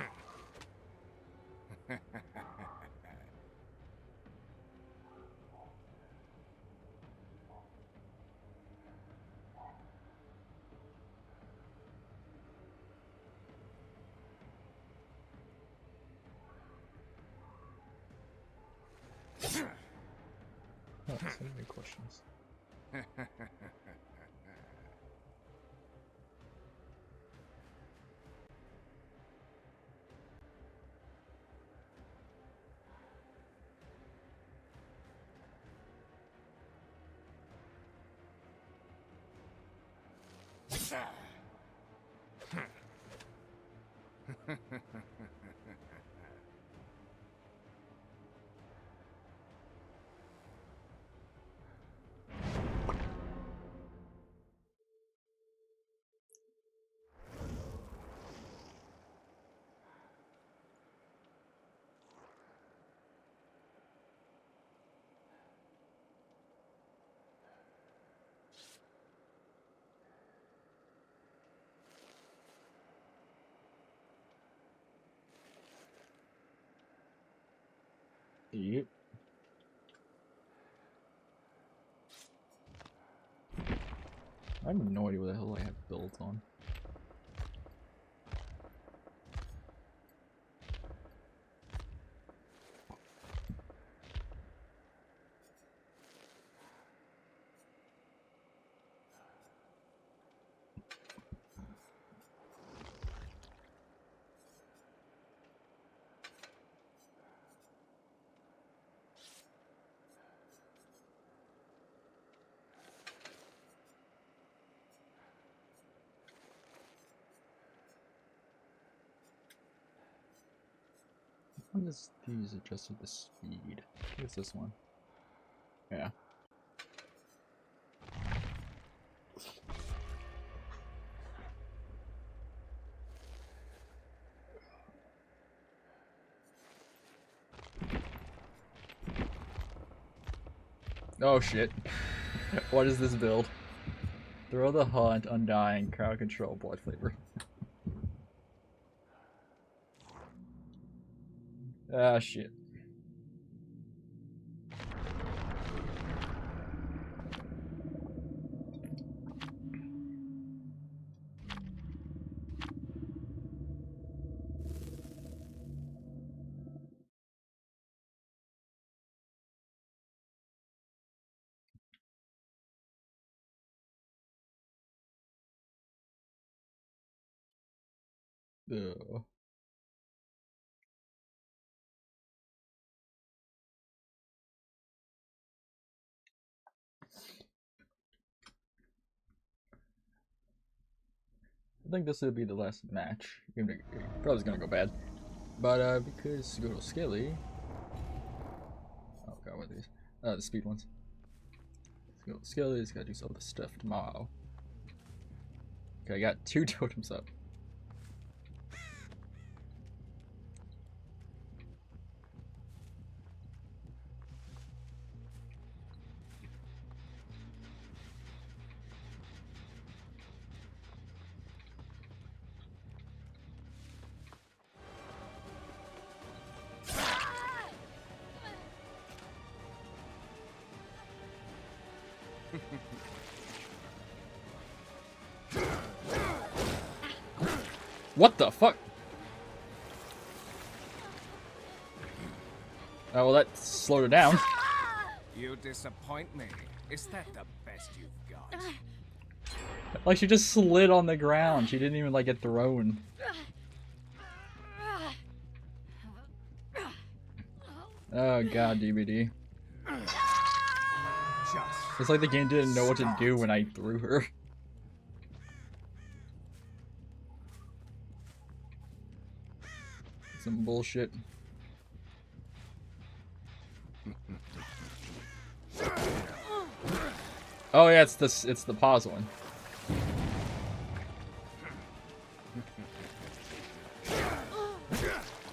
S1: so many questions. Yep. I have no idea what the hell I have built on. What is these adjusted the speed? What's this one? Yeah. Oh shit. What is this build? Throw the hunt, undying, crowd control, blood flavor. Ah shit. Ugh. I think this will be the last match. Probably gonna go bad. But because go to Skelly. Oh god, what are these? The speed ones. Let's go to Skelly, let's gotta do some of the stuff tomorrow. Okay, I got 2 totems up. What the fuck? Oh, well, that slowed her down.
S2: You disappoint me. Is that the best you've got?
S1: Like, she just slid on the ground. She didn't even, like, get thrown. Oh god, DVD. It's like the game didn't know what to do when I threw her. Some bullshit. Oh yeah, it's the pause one.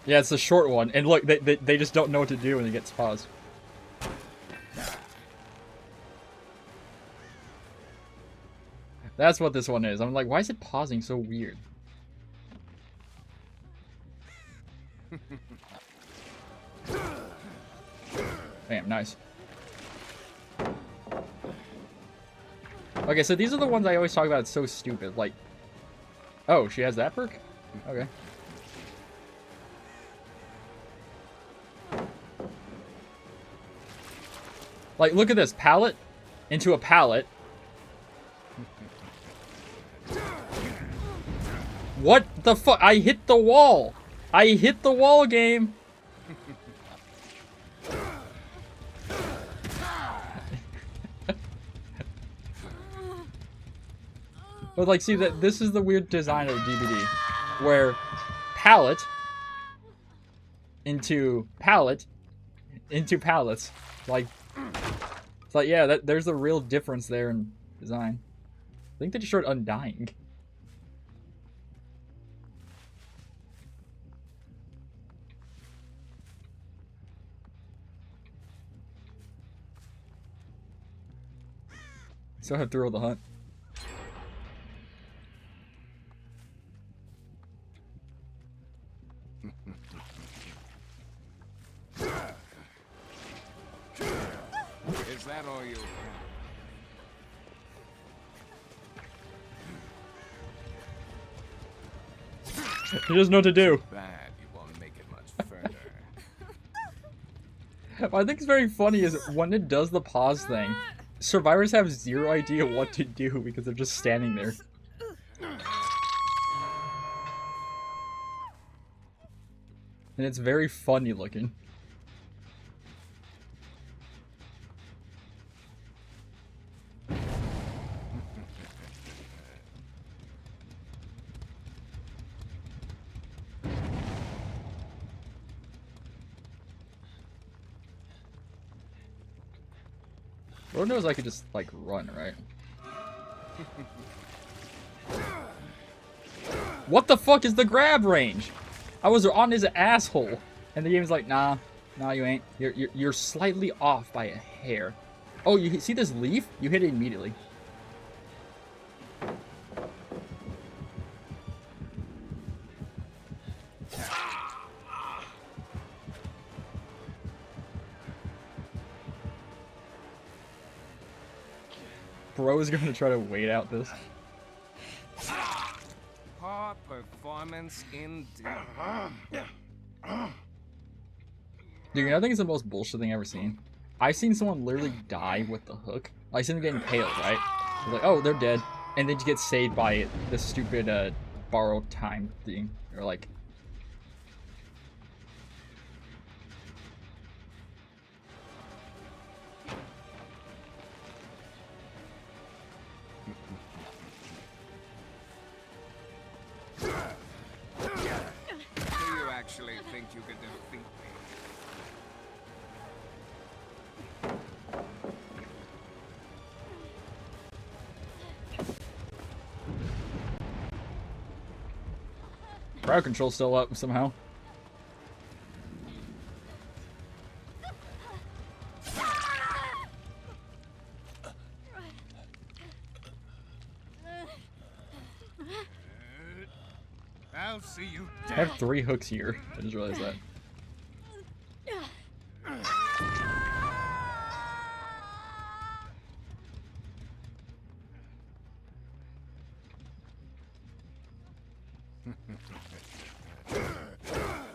S1: Yeah, it's the short one. And look, they just don't know what to do when it gets paused. That's what this one is. I'm like, why is it pausing so weird? Damn, nice. Okay, so these are the ones I always talk about. It's so stupid. Like, oh, she has that perk? Okay. Like, look at this. Pallet into a pallet. What the fuck? I hit the wall. I hit the wall, game. But like, see that this is the weird design of the DVD, where pallet into pallet into pallets. Like, it's like, yeah, there's a real difference there in design. I think they just showed Undying. Still have Thrill of the Hunt.
S2: Is that all you?
S1: He doesn't know what to do.
S2: Bad, you won't make it much further.
S1: What I think is very funny is when it does the pause thing, survivors have zero idea what to do because they're just standing there. And it's very funny looking. Lord knows I could just, like, run, right? What the fuck is the grab range? I was on his asshole, and the game's like, nah, you ain't. You're slightly off by a hair. Oh, you see this leaf? You hit it immediately. Bro is gonna try to wait out this.
S2: Poor performance indeed.
S1: Dude, I think it's the most bullshit thing I've ever seen. I've seen someone literally die with the hook. I seen them getting impaled, right? They're like, oh, they're dead. And they just get saved by the stupid borrow time thing, or like.
S2: Do you actually think you can defeat me?
S1: Crowd control's still up somehow.
S2: I'll see you
S1: I
S2: dead.
S1: have 3 hooks here. I just realized that.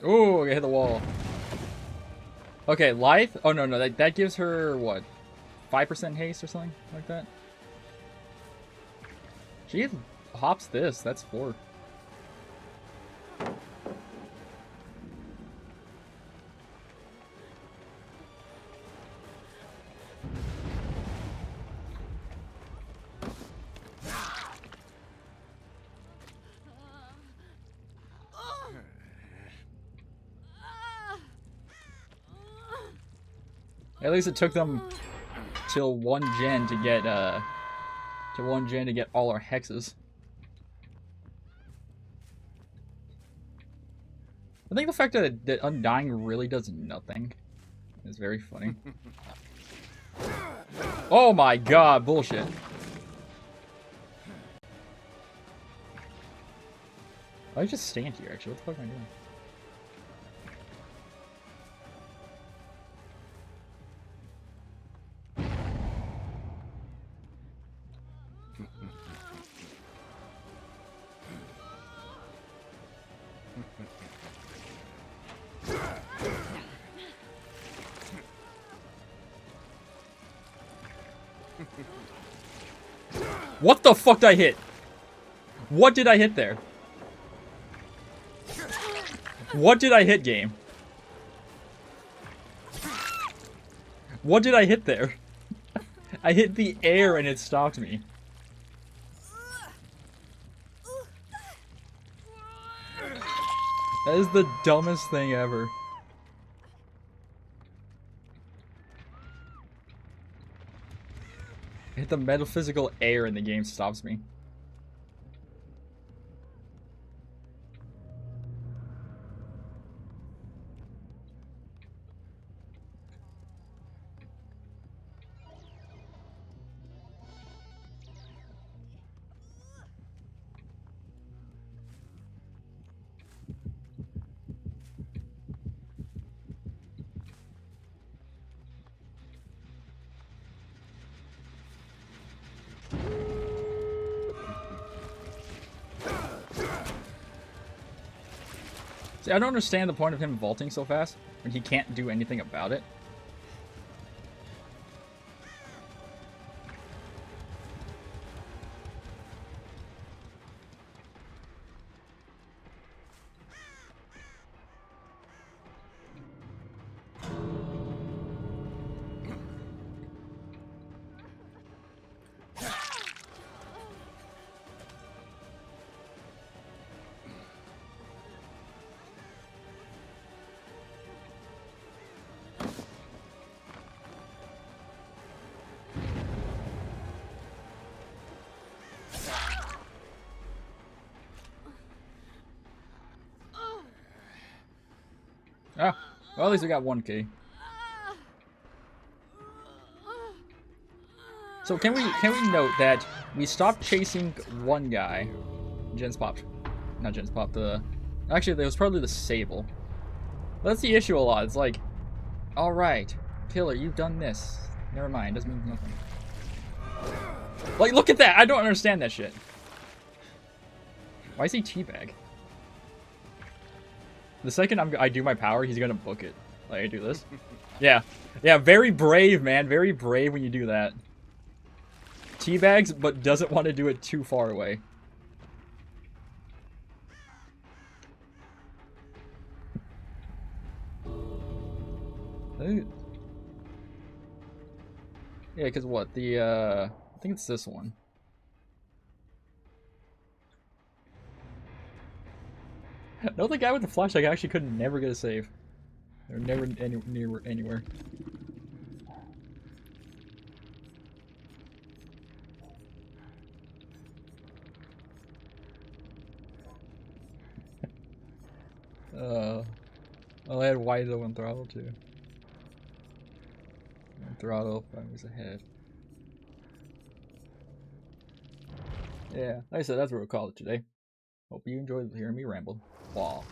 S1: Ooh, I hit the wall. Okay, Lithe? Oh, no, no, that gives her, what? 5% haste or something like that? She hops this, that's 4. At least it took them till 1 gen to get all our hexes. I think the fact that Undying really does nothing is very funny. Oh my god, bullshit. I just stand here actually. What the fuck am I doing? What the fuck did I hit? What did I hit there? What did I hit, game? What did I hit there? I hit the air and it stopped me. That is the dumbest thing ever. I hit the metaphysical air and the game stops me. See, I don't understand the point of him vaulting so fast when he can't do anything about it. Ah, well, at least we got 1 key. So can we note that we stopped chasing one guy? Gens popped. Not Gens popped, actually there was probably the Sable. That's the issue a lot. It's like, alright, Pillar, you've done this. Never mind, doesn't mean nothing. Like, look at that! I don't understand that shit. Why is he teabag? The second I do my power, he's gonna book it. Like, I do this. Yeah. Yeah, very brave, man. Very brave when you do that. Teabags, but doesn't want to do it too far away. Yeah, because what? I think it's this one. No, the guy with the flashlight actually could never get a save. They're never anywhere. Oh, I had wide open throttle too. And throttle, 5 meters ahead. Yeah, like I said, that's what we'll call it today. Hope you enjoyed hearing me ramble. Wow.